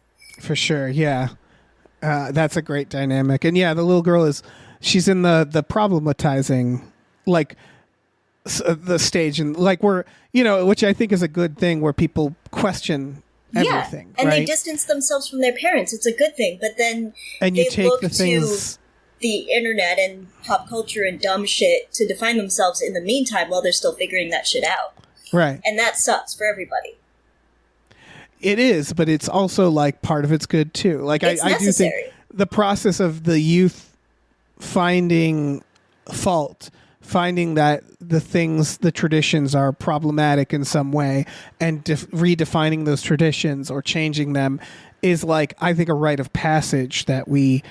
For sure, yeah. That's a great dynamic. And yeah, the little girl she's in the problematizing, like, the stage, and like which I think is a good thing, where people question everything. And right? they distance themselves from their parents. It's a good thing. But then and you they take look the things... to the internet and pop culture and dumb shit to define themselves in the meantime while they're still figuring that shit out. Right. And that sucks for everybody. It is, but it's also like part of it's good too. Like I do think the process of the youth finding fault, finding that the traditions are problematic in some way, and redefining those traditions or changing them is, like, I think, a rite of passage that we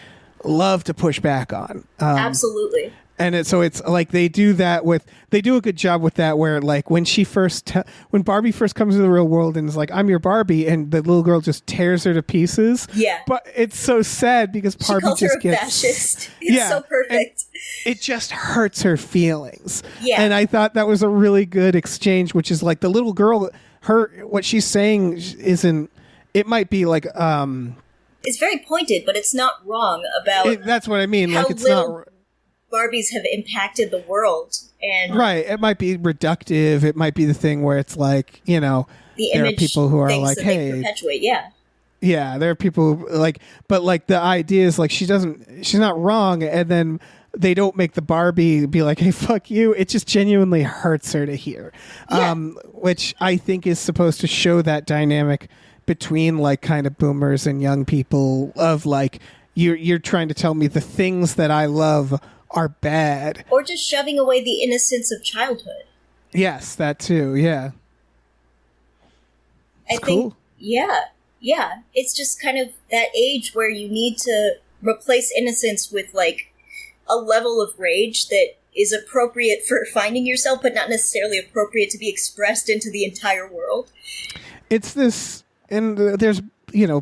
love to push back on. Absolutely. And so it's like they do a good job with that, where like when Barbie first comes into the real world and is like, I'm your Barbie, and the little girl just tears her to pieces. Yeah. But it's so sad because Barbie calls just her a gets fascist. It's so perfect. It just hurts her feelings. Yeah. And I thought that was a really good exchange, which is like the little girl, what she's saying it might be like, it's very pointed, but it's not wrong about that's what I mean. how Like, it's little not Barbies have impacted the world. And right. It might be reductive. It might be the thing where it's like, the there are image people who are things like, that hey, they perpetuate. Yeah. yeah, there are people who, like, but like the idea is like she's not wrong, and then they don't make the Barbie be like, hey, fuck you. It just genuinely hurts her to hear, Yeah. Which I think is supposed to show that dynamic between like kind of boomers and young people of like, you're trying to tell me the things that I love are bad. Or just shoving away the innocence of childhood. Yes, that too. Yeah. I think, cool. Yeah. It's just kind of that age where you need to replace innocence with like a level of rage that is appropriate for finding yourself, but not necessarily appropriate to be expressed into the entire world. It's this, and there's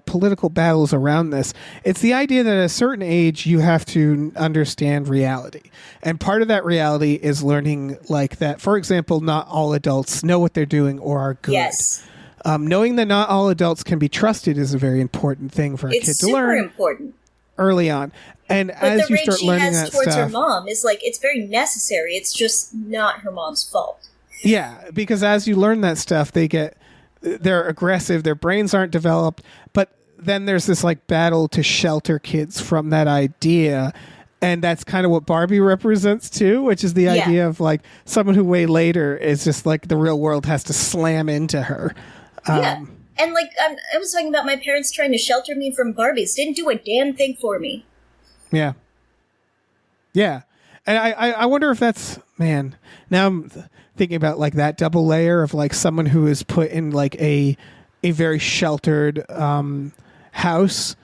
political battles around this. It's the idea that at a certain age you have to understand reality, and part of that reality is learning like that. For example, not all adults know what they're doing or are good. Yes. Knowing that not all adults can be trusted is a very important thing for a kid to learn. It's super important. Early on, and But as the you rage start she learning has that towards her stuff, mom is like, it's very necessary. It's just not her mom's fault. yeah, because as you learn that stuff, they're aggressive, their brains aren't developed, but then there's this like battle to shelter kids from that idea, and that's kind of what Barbie represents too, which is the idea of like someone who way later is just like the real world has to slam into her. Yeah. And like, I was talking about my parents trying to shelter me from Barbies. Didn't do a damn thing for me. Yeah. Yeah. And I wonder if that's, man, now I'm thinking about like that double layer of like someone who is put in like a very sheltered house,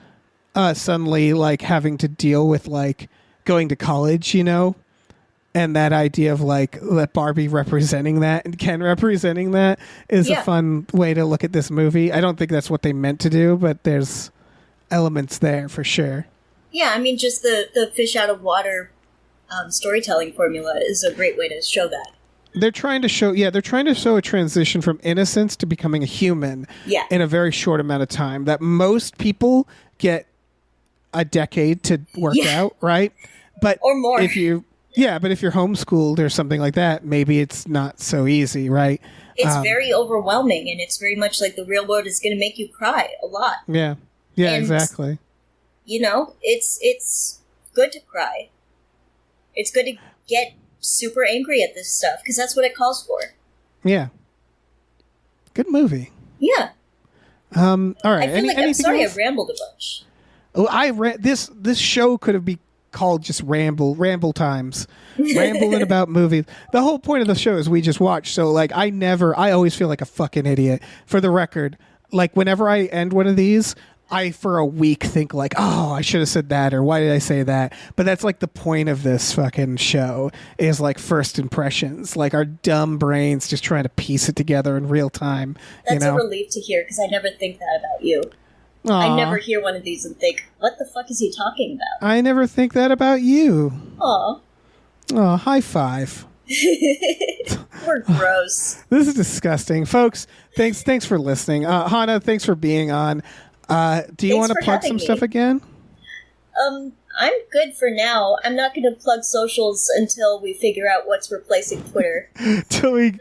suddenly like having to deal with like going to college, and that idea of like that Barbie representing that and Ken representing that is a fun way to look at this movie. I don't think that's what they meant to do, but there's elements there for sure. Yeah, I mean, just the fish out of water storytelling formula is a great way to show that. They're trying to show a transition from innocence to becoming a human in a very short amount of time that most people get a decade to work out, right? But or more. But if you're homeschooled or something like that, maybe it's not so easy, right? It's very overwhelming, and it's very much like the real world is going to make you cry a lot. Yeah, And, exactly. It's good to cry. It's good to get super angry at this stuff, because that's what it calls for. Yeah. Good movie. Yeah. All right. I feel like I'm sorry else? I rambled a bunch. Oh, this show could called just ramble times, rambling about movies. The whole point of the show is we just watch. So like, I always feel like a fucking idiot. For the record, like whenever I end one of these, I for a week think like, oh, I should have said that, or why did I say that? But that's like the point of this fucking show is like first impressions, like our dumb brains just trying to piece it together in real time. That's a relief to hear, because I never think that about you. Aww. I never hear one of these and think, what the fuck is he talking about? I never think that about you. Aw. Oh, high five. We're gross. This is disgusting. Folks, thanks for listening. Hana, thanks for being on. Do you want to plug some stuff again? I'm good for now. I'm not going to plug socials until we figure out what's replacing Twitter. Till we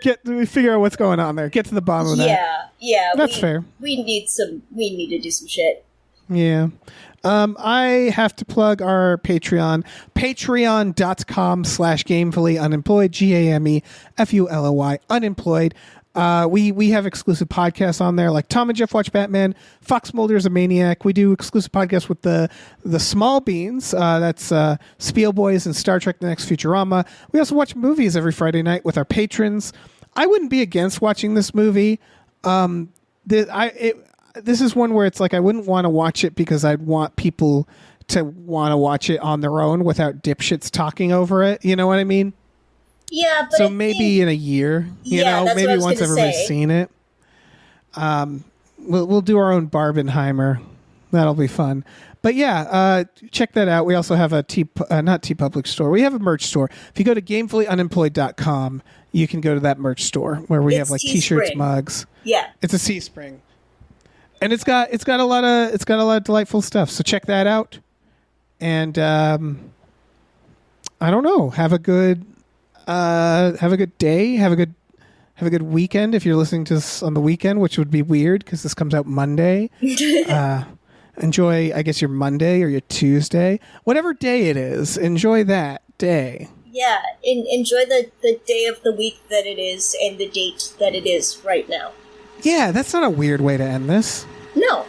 figure out what's going on there. Get to the bottom of that. Yeah. That's fair. We need to do some shit. Yeah. I have to plug our Patreon, patreon.com/gamefullyunemployed, GAMEFULOY, unemployed. We have exclusive podcasts on there, like Tom and Jeff Watch Batman, Fox Mulder is a Maniac. We do exclusive podcasts with the small beans. That's Spiel Boys and Star Trek: The Next Futurama. We also watch movies every Friday night with our patrons. I wouldn't be against watching this movie. This is one where it's like I wouldn't want to watch it because I'd want people to want to watch it on their own without dipshits talking over it. You know what I mean? Yeah, but so maybe in a year, maybe once everybody's seen it. We'll do our own Barbenheimer. That'll be fun. But yeah, check that out. We also have a not TeePublic store. We have a merch store. If you go to gamefullyunemployed.com, you can go to that merch store where we have like t-shirts, mugs. Yeah, it's a Teespring, and it's got a lot of delightful stuff. So check that out. And I don't know. Have a good day. Have a good weekend if you're listening to this on the weekend, which would be weird because this comes out Monday. Enjoy, I guess, your Monday or your Tuesday. Whatever day it is, enjoy that day. Yeah, enjoy the day of the week that it is and the date that it is right now. Yeah, that's not a weird way to end this. No.